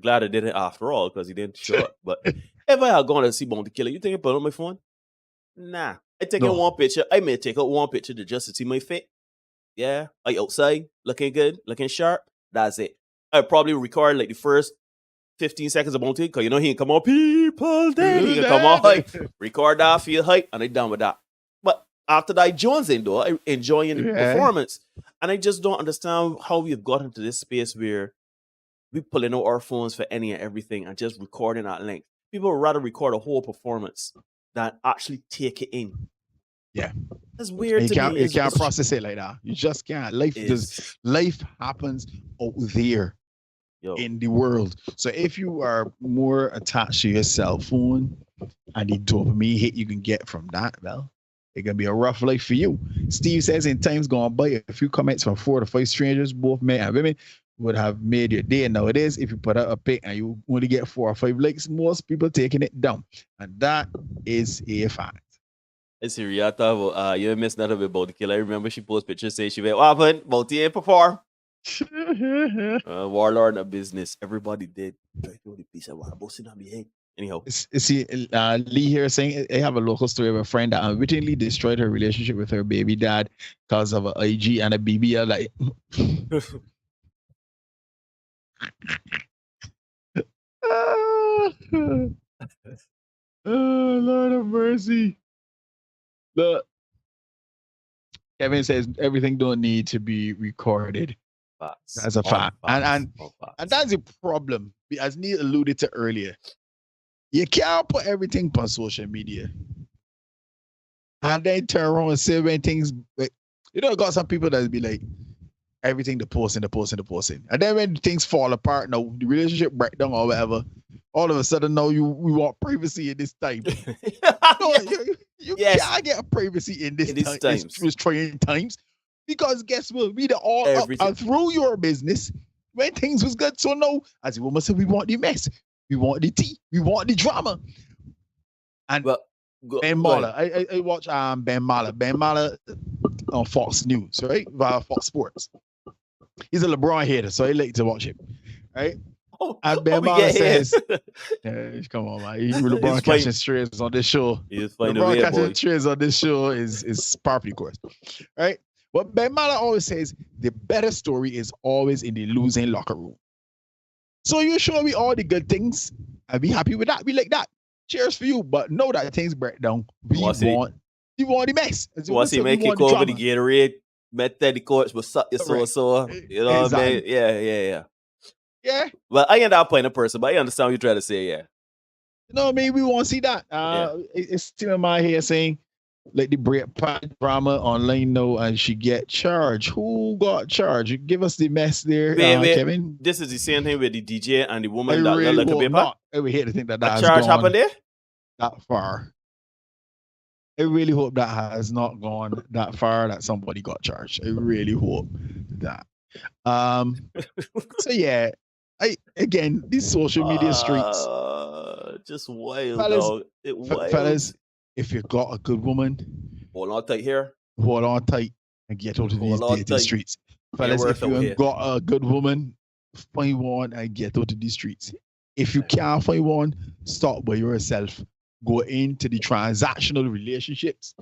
Glad I did it after all, because he didn't show up. But if I had gone to see Bounty Killer, you think I put on my phone? Nah. I take out one picture. I may take out one picture to just to see my fit. Yeah. I outside, looking good, looking sharp. That's it. I probably record like the first 15 seconds about it, because you know he can come on people day. He can come on hype, record that, feel hype, and I done with that. But after that, Jones in though, I enjoying the performance. And I just don't understand how we've gotten to this space where we pulling out our phones for any and everything and just recording at length. People would rather record a whole performance than actually take it in. Yeah. That's weird to me. You can't process it like that. You just can't. Life happens out there in the world. So if you are more attached to your cell phone and the dopamine hit you can get from that, well, it can be a rough life for you. Steve says in times gone by, a few comments from 4 to 5 strangers, both men and women, would have made your day. Nowadays, if you put out a pic and you only get 4 or 5 likes, most people taking it down. And that is a fact. I see Riata, you missed that about the killer. I remember she posted pictures saying she went, what happened? Bounty ain't perform. Warlord of business. Everybody did. Anyhow. See, Lee here saying, I have a local story of a friend that unwittingly destroyed her relationship with her baby dad because of an IG and a BBL. Like, oh, Lord of mercy. Look, Kevin says everything don't need to be recorded. That's a fact. And that's a problem. As Neil alluded to earlier, you can't put everything on social media. And then turn around and say when things, you know, got some people that be like, everything the posting. And then when things fall apart, now the relationship break down or whatever, all of a sudden now we want privacy in this time. You can't get a privacy in this time. It's trying times. Because guess what? We all up and through your business when things was good. So now, as a woman said, we want the mess. We want the tea. We want the drama. And Ben Mahler. I watch Ben Mahler. Ben Mahler on Fox News, right? Via Fox Sports. He's a LeBron hater, so I like to watch him, right? And Ben Mahler says, come on, man. LeBron catching strays on this show. LeBron catching strays on this show is property course, right? But Ben Mahler always says the better story is always in the losing locker room. So you show me all the good things and be happy with that. We like that. Cheers for you. But know that things break down. We want the mess. What's he make kick over the Gatorade? Met the coach, but suck your so. You know what I mean? Yeah. Yeah. Well, I ain't that point of person, but I understand what you're trying to say, yeah. You know what I mean? We want to see that. It's still in my head saying, like the break drama online now and she get charged. Who got charged? Give us the mess there, Kevin. This is the same thing with the DJ and the woman that like a paper. I would hate to think that charge happened there? That far. I really hope that has not gone that far that somebody got charged. I really hope that. So yeah, these social media streets. Just wild, dog. Fellas, if you got a good woman, hold on tight here. Hold on tight and get out of these dating streets. Fellas, if you got a good woman, find one and get out of these streets. If you can't find one, stop by yourself. Go into the transactional relationships.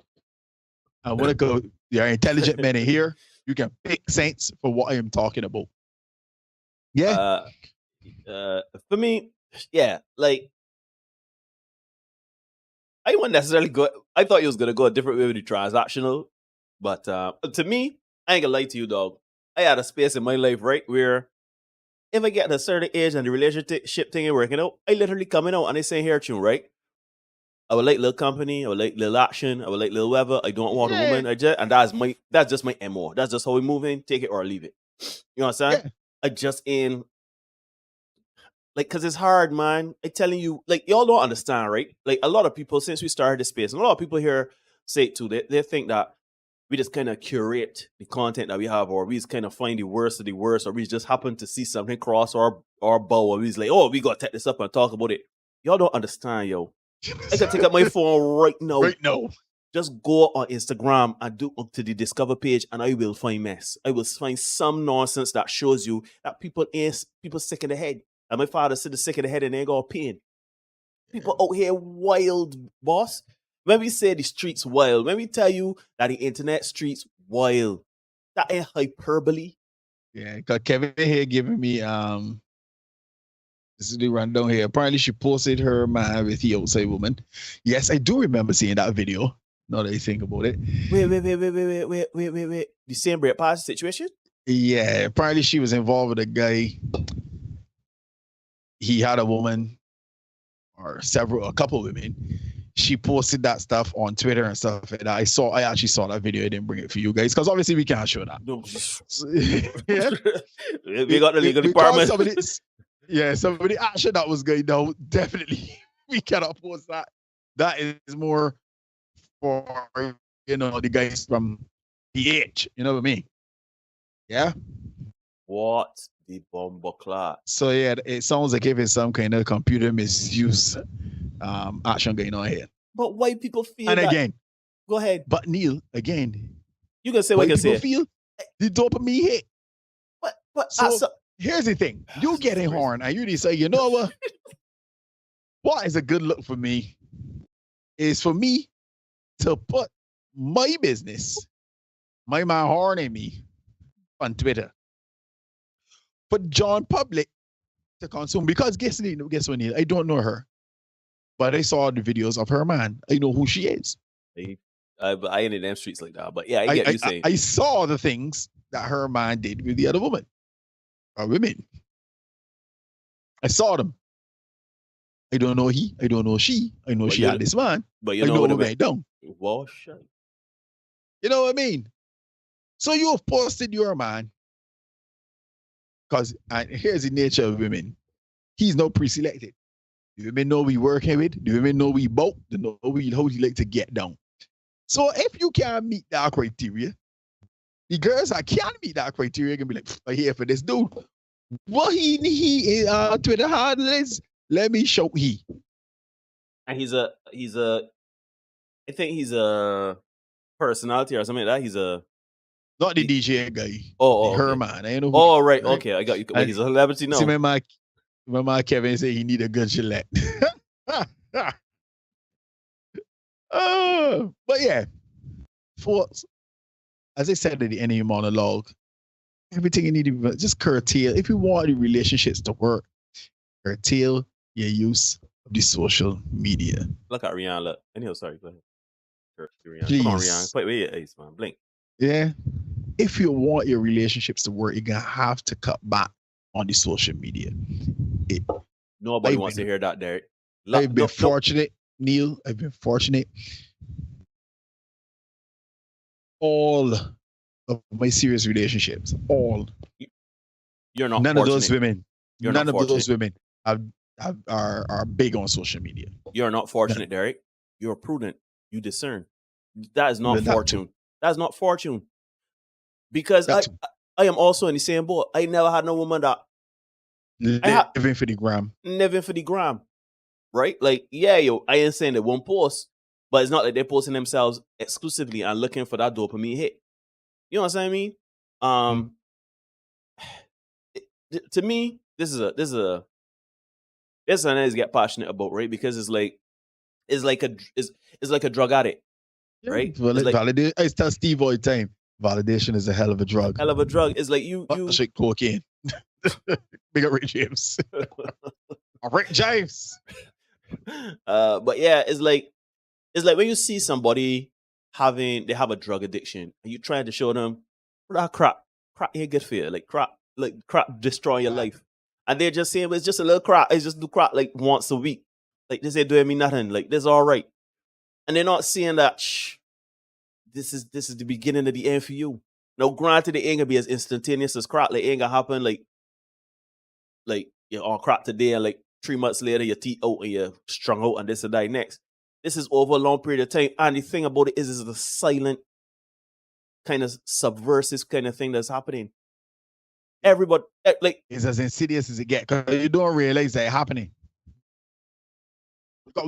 And when I go, there are intelligent men in here. You can pick sense for what I am talking about. Yeah. For me, yeah, like I wouldn't necessarily go. I thought he was gonna go a different way with the transactional, but to me, I ain't gonna lie to you, dog. I had a space in my life, right, where if I get to a certain age and the relationship thing ain't working out, I literally coming out and I say here tune, right? I would like little company, I would like little action, I would like little weather. I don't want a woman. And that's just my MO. That's just how we move in. Take it or leave it. You know what I'm saying? Yeah. I just ain't like, cause it's hard, man. I'm telling you, like, y'all don't understand, right? Like a lot of people, since we started this space, and a lot of people here say it too, they think that we just kind of curate the content that we have, or we just kind of find the worst of the worst, or we just happen to see something cross our bow, and we just like, oh, we gotta take this up and talk about it. Y'all don't understand, yo. I can take up my phone right now. Right now. Just go on Instagram and do up to the Discover page, and I will find mess. I will find some nonsense that shows you that people sick in the head. And my father said the sick in the head and they ain't got pain. People out here wild, boss. When we say the streets wild, when we tell you that the internet streets wild, that ain't hyperbole. Yeah, because Kevin here giving me This is the rundown here. Apparently, she posted her man with the outside woman. Yes, I do remember seeing that video. Now that I think about it. Wait. The same break past situation? Yeah, apparently she was involved with a guy. He had a woman or a couple women. She posted that stuff on Twitter and stuff. And I actually saw that video. I didn't bring it for you guys because obviously we can't show that. No. Yeah. We got the legal department. Somebody action that was going down. Definitely, we cannot post that. That is more for the guys from PH. You know what I mean? Yeah. What the bomber clock? So yeah, it sounds like if it's some kind of computer misuse action going on here. But white people feel and that. Again, go ahead. But Neil, again, you can say what you can say. Feel the dopamine hit. But so here's the thing: you getting horn, and you just say, you know what? What is a good look for me is for me to put my business, my man horn in me on Twitter. But John public to consume because guess what, Neil? I don't know her, but I saw the videos of her man. I know who she is. I ain't in them streets like that, but yeah, I get what you're saying. I saw the things that her man did with the other woman or women. I saw them. I don't know he. I don't know she. I know she had this man. But you I know what went down. Well, shit. You know what I mean? So you have posted your man. Because here's the nature of women. He's not pre-selected. The women know we working with. The women know we both. They know how we like to get down. So if you can't meet that criteria, the girls that can't meet that criteria can be like, I'm here for this dude. What he Twitter handle is, let me show he. And I think he's a personality or something like that. Not the DJ guy. Oh, her okay. man. I know. Oh, right. Okay, I got you. Wait, he's a celebrity now. See, my man Kevin said he need a good Gillette. But yeah, as I said at the end of your monologue, everything you need to just curtail. If you want the relationships to work, curtail your use of the social media. Look at Rihanna. Look. Anyhow, sorry. Go ahead. Rihanna. Please. Come on, Rihanna. Wait, your ace, man. Blink. Yeah. If you want your relationships to work, you're going to have to cut back on the social media. Nobody wants to hear that, Derek. I've been fortunate, Neil. I've been fortunate. All of my serious relationships, You're not none fortunate. of those women. You're none not of those fortunate. women are big on social media. You're not fortunate, Derek. You're prudent. You discern. That is not fortune. That's not fortune. Because I am also in the same boat. I never had no woman that living for the gram. Living for the gram. Right? Like, yeah, I ain't saying they won't post, but it's not like they're posting themselves exclusively and looking for that dopamine hit. You know what I'm saying? To me, this is something I get passionate about, right? Because it's like a drug addict, right? I tell Steve all the time, validation is a hell of a drug. Hell of a drug. It's like you shit cocaine. Big up Rick James. Rick James. But yeah, it's like when you see somebody they have a drug addiction and you trying to show them that crap ain't good for you. Like crap destroy your life. And they're just saying, well, it's just a little crap. It's just do crap like once a week. Like this ain't doing me nothing. Like this all right. And they're not seeing that this is the beginning of the end for you. Now, granted, it ain't gonna be as instantaneous as crap. Like it ain't gonna happen like you're on crap today and like 3 months later your teeth out and you're strung out and this and that next. This is over a long period of time. And the thing about it is the silent kind of subversive kind of thing that's happening. Everybody like it's as insidious as it gets because you don't realize that it's happening.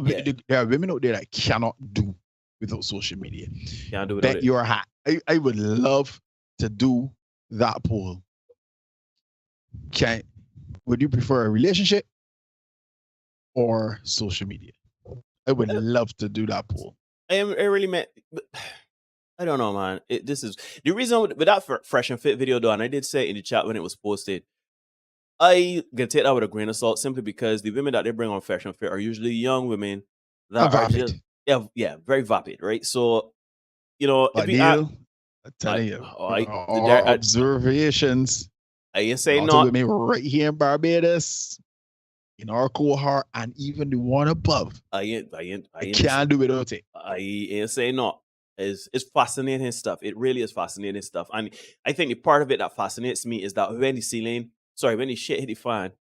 Yeah. There are women out there that cannot do without social media. Can't do without Bet your hat. I would love to do that poll. Would you prefer a relationship or social media? I would love to do that poll. I really meant. I don't know, man. This is the reason with that Fresh and Fit video, though, and I did say it in the chat when it was posted. I can take that with a grain of salt simply because the women that they bring on Fashion Fair are usually young women that are vapid. just very vapid, right? So you know, But Neil, I'm telling you, our observations. I ain't saying not. not. Women right here in Barbados, in our cohort, and even the one above. I can't do without it. I ain't saying not. It's fascinating stuff. It really is fascinating stuff. And I think the part of it that fascinates me is that when the shit hit the fan,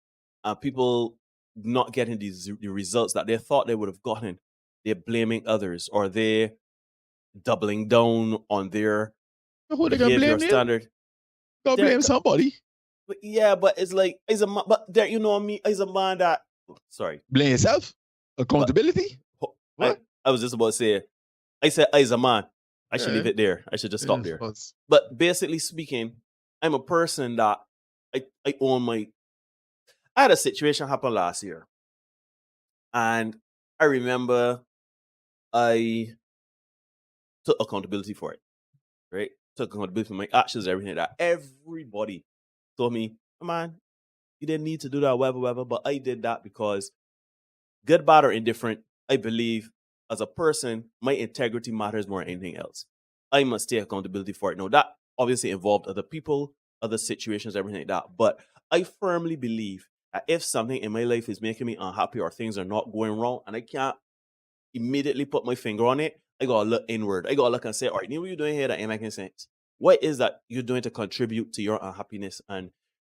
and people not getting the results that they thought they would have gotten, they're blaming others or they're doubling down on their Who they gonna blame? Standard. Gotta blame somebody. But yeah, but it's like but there, you know me, as a man that blame yourself. Accountability. What? I was just about to say. I said as a man. I should leave it there. I should just stop there. But basically speaking, I'm a person that I own my. I had a situation happen last year, and I remember I took accountability for it. Right, took accountability for my actions, everything like that. Everybody told me, man, you didn't need to do that, whatever. But I did that because, good, bad, or indifferent, I believe as a person, my integrity matters more than anything else. I must take accountability for it. Now, that obviously involved other people, other situations, everything like that. But I firmly believe that if something in my life is making me unhappy or things are not going wrong and I can't immediately put my finger on it, I gotta look inward. I gotta look and say, all right, you know what you're doing here that ain't making sense. What is that you're doing to contribute to your unhappiness and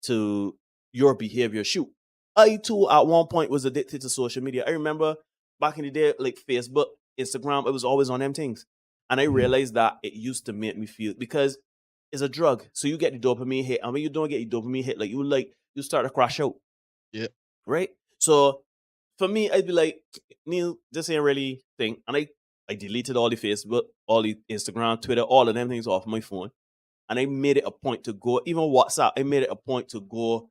to your behavior? Shoot, I too at one point was addicted to social media. I remember back in the day, like Facebook, Instagram, it was always on them things. And I realized that it used to make me feel, because it's a drug. So you get the dopamine hit. And when you don't get the dopamine hit, you start to crash out. Yeah. Right? So for me, I'd be like, Neil, this ain't really thing. And I deleted all the Facebook, all the Instagram, Twitter, all of them things off my phone. And I made it a point to go, even WhatsApp, I made it a point to go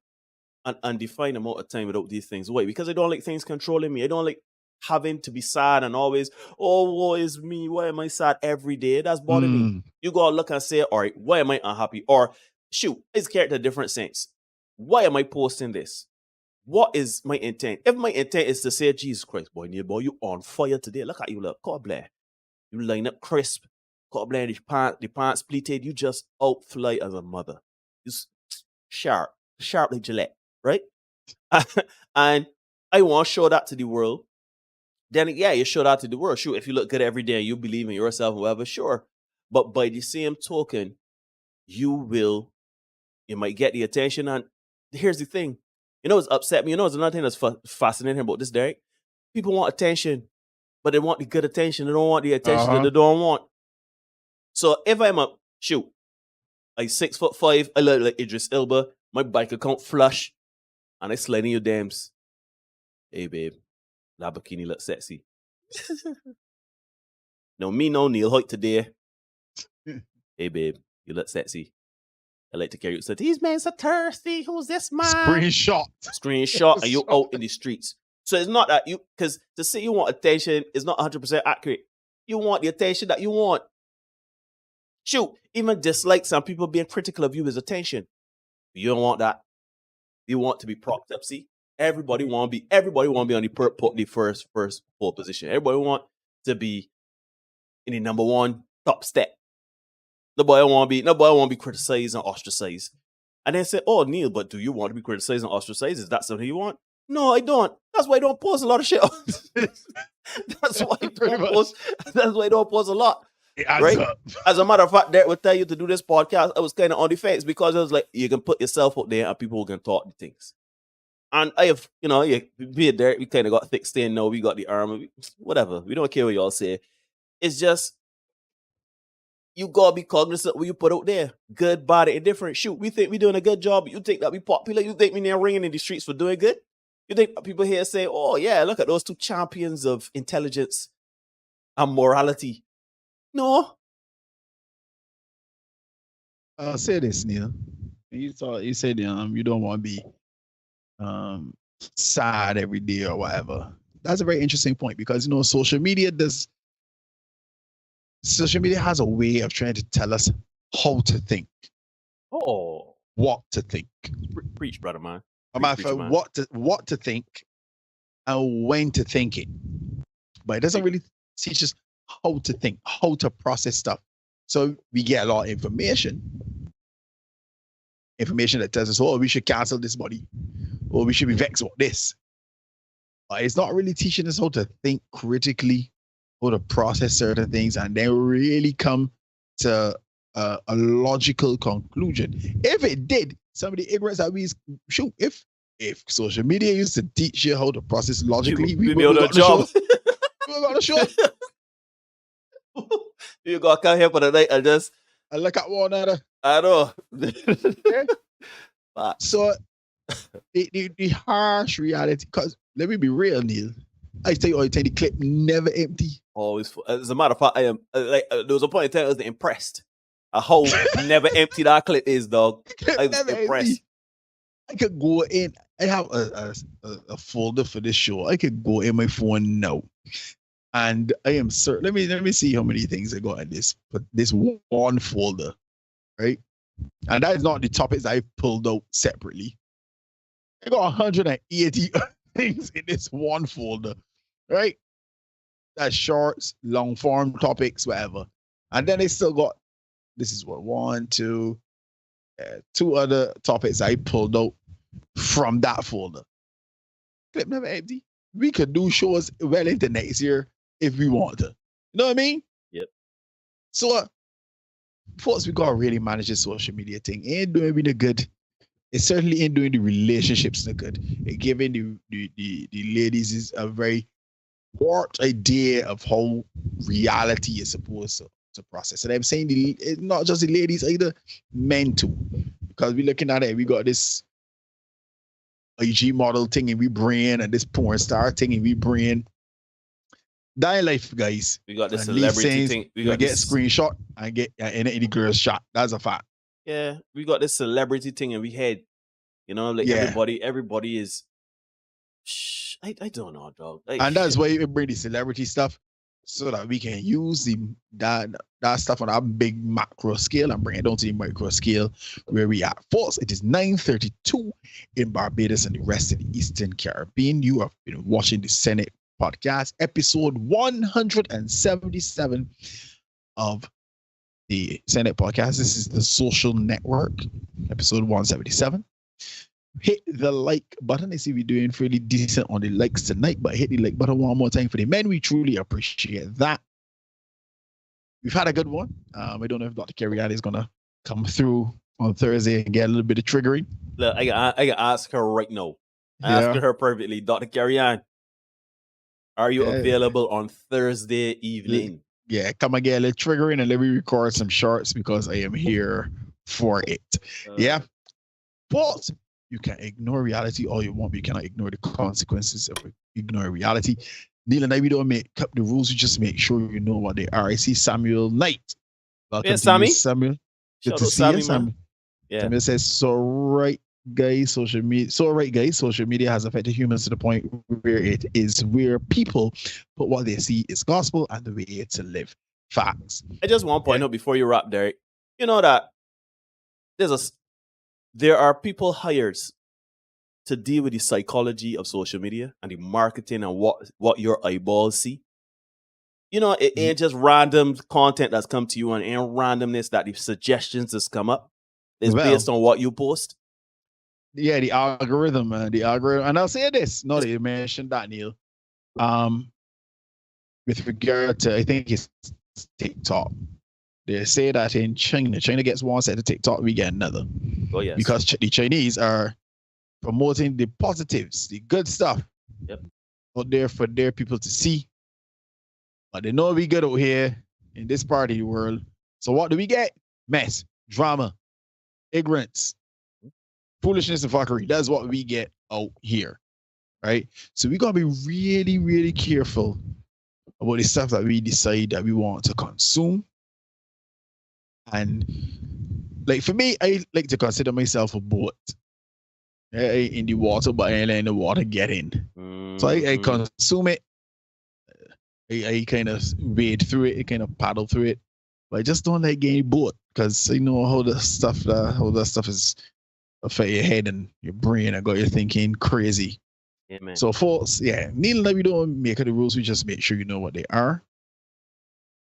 an undefined amount of time without these things. Why? Because I don't like things controlling me. I don't like having to be sad and always, oh, woe is me. Why am I sad every day? That's bothering me. You gotta look and say, all right, why am I unhappy? Or shoot, it's character a different sense. Why am I posting this? What is my intent? If my intent is to say, Jesus Christ, boy, Neil, boy, you on fire today. Look at you, look. God bless. You line up crisp. God bless the pants pleated. You just outfly as a mother. You sharp like Gillette, right? And I want to show that to the world. Then, yeah, you show that to the world. Sure, if you look good every day and you believe in yourself, whatever, sure. But by the same token, you might get the attention. And here's the thing. You know what's upset me? You know what's another thing that's fascinating about this, Derek? People want attention, but they want the good attention. They don't want the attention that they don't want. So if I'm I'm 6'5", I look like Idris Elba, my bank account flush, and I slide in your dams. Hey, babe, that bikini looks sexy. No, me no Neil Hoyt today. Hey, babe, you look sexy. I like to carry you. So these men so thirsty. Who's this man? Screenshot, and you out in the streets. So it's not that because to say you want attention is not 100% accurate. You want the attention that you want. Shoot, even dislike some people being critical of you is attention. You don't want that. You want to be propped up. See, everybody want to be on the first pole position. Everybody want to be in the number one top step. Nobody want to be criticized and ostracized. And then say, oh, Neil, but do you want to be criticized and ostracized? Is that something you want? No, I don't. That's why I don't post a lot of shit. That's why I don't post a lot. Right? As a matter of fact, Derek would tell you to do this podcast. I was kind of on the fence because I was like, you can put yourself out there and people can talk the things. And I have, be it Derek, we kind of got thick skin now. We got the armor, whatever. We don't care what y'all say. It's just, you gotta be cognizant of what you put out there. Good, bad, and indifferent. Shoot, we think we're doing a good job. You think that we popular? You think we now ringing in the streets for doing good? You think people here say, oh yeah, look at those two champions of intelligence and morality? No. I'll say this, Neil. You said you don't want to be sad every day or whatever. That's a very interesting point because social media has a way of trying to tell us how to think. Oh. What to think. Preach, brother man. A matter Preach, of man. what to think and when to think it. But it doesn't really teach us how to think, how to process stuff. So we get a lot of information that tells us, oh, we should cancel this body, or we should be vexed with this. But it's not really teaching us how to think critically, how to process certain things, and then really come to a logical conclusion. If it did, some of the ignorance that we shoot, if social media used to teach you how to process logically, we would have got the show. We would have got the show. You gotta come here for the night and just I look at one another. I know. So the harsh reality, because let me be real, Neil. I tell you all the time, the clip never empty. Always. As a matter of fact, I am there was a point in time I was impressed. A whole never empty that clip is, dog. I was impressed. Empty. I could go in. I have a folder for this show. I could go in my phone now, and I am certain. Let me see how many things I got in this one folder, right? And that is not the topics I pulled out separately. I got 180 things in this one folder, right? That's shorts, long form topics, whatever. And then they still got, this is what, two other topics I pulled out from that folder. Clip never empty. We could do shows well into next year if we want to. You know what I mean? Yep. So, folks, we gotta really manage this social media thing. It ain't doing me the good. It certainly ain't doing the relationships the good. It giving the ladies is a very warped idea of how reality is supposed to process. And I'm saying it's not just the ladies either, men too. Because we're looking at it, we got this IG model thing and we bring, and this porn star thing and we bring. That life, guys. We got the And celebrity these thing. We get screenshot and get any girls shot. That's a fact. Yeah, we got this celebrity thing and we had, like everybody is. I don't know, dog. And that's why we bring the celebrity stuff so that we can use that stuff on a big macro scale and bring it down to the micro scale where we are. Folks, it is 9:32 in Barbados and the rest of the Eastern Caribbean. You have been watching the Senate Podcast, episode 177 of the Senate Podcast. This is the Social Network, episode 177. Hit the like button. I see we're doing fairly decent on the likes tonight, but hit the like button one more time for the men. We truly appreciate that. We've had a good one. I don't know if Dr. Kerry-Ann is going to come through on Thursday and get a little bit of triggering. Look, I can ask her right now. Ask her privately. Dr. Kerry-Ann, are you available on Thursday evening? Yeah, come and get a little triggering and let me record some shorts because I am here for it. Yeah. But you can ignore reality all you want, but you cannot ignore the consequences of ignoring reality. Neil and I, we don't make up the rules. We just make sure you know what they are. I see Samuel Knight. Welcome to Sammy. you, Samuel. Good to see you, Samuel. Yeah. Samuel says, social media has affected humans to the point where people put what they see is gospel and the way to live. Facts. I just want to point out before you wrap, Derek, you know that there are people hired to deal with the psychology of social media and the marketing and what your eyeballs see. It ain't just random content that's come to you and ain't randomness that the suggestions just come up. It's based on what you post. Yeah, the algorithm. And I'll say this. No, you mentioned that, Neil. With regard to, I think it's TikTok. They say that in China gets one set of TikTok, we get another. Oh, yes. Because the Chinese are promoting the positives, the good stuff. Yep. Out there for their people to see. But they know we good out here in this part of the world. So what do we get? Mess, drama, ignorance, foolishness, and fuckery. That's what we get out here. Right? So we got to be really, really careful about the stuff that we decide that we want to consume. And like for me, I like to consider myself a boat in the water, but I ain't letting the water get in. So I consume it. I kind of wade through it. I kind of paddle through it, but I just don't like getting boat because I know how that stuff is affect your head and your brain and got you thinking crazy. Yeah, man. So, folks, yeah, needing that we don't make the rules, we just make sure you know what they are.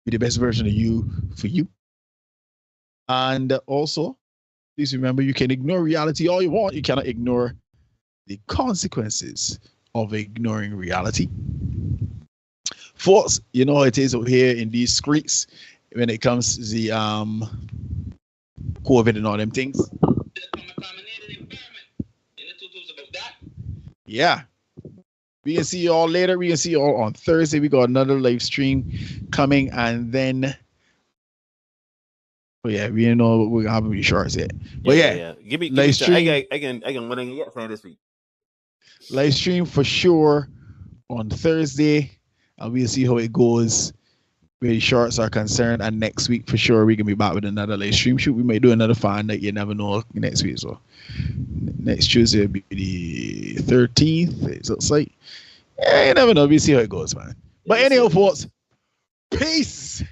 Be the best version of you for you. And also, please remember you can ignore reality all you want. You cannot ignore the consequences of ignoring reality. Folks, you know how it is over here in these streets when it comes to the COVID and all them things. Yeah. We can see you all later. We can see you all on Thursday. We got another live stream coming, and then we know we're gonna have to be shorts yet. But Give me live stream. I can what I can get for this week. Live stream for sure on Thursday, and we'll see how it goes where the shorts are concerned. And next week for sure we can be back with another live stream shoot. We might do another fan that you never know next week. So next Tuesday will be the 13th. It looks like. Yeah, you never know. We'll see how it goes, man. But anyhow, folks, peace.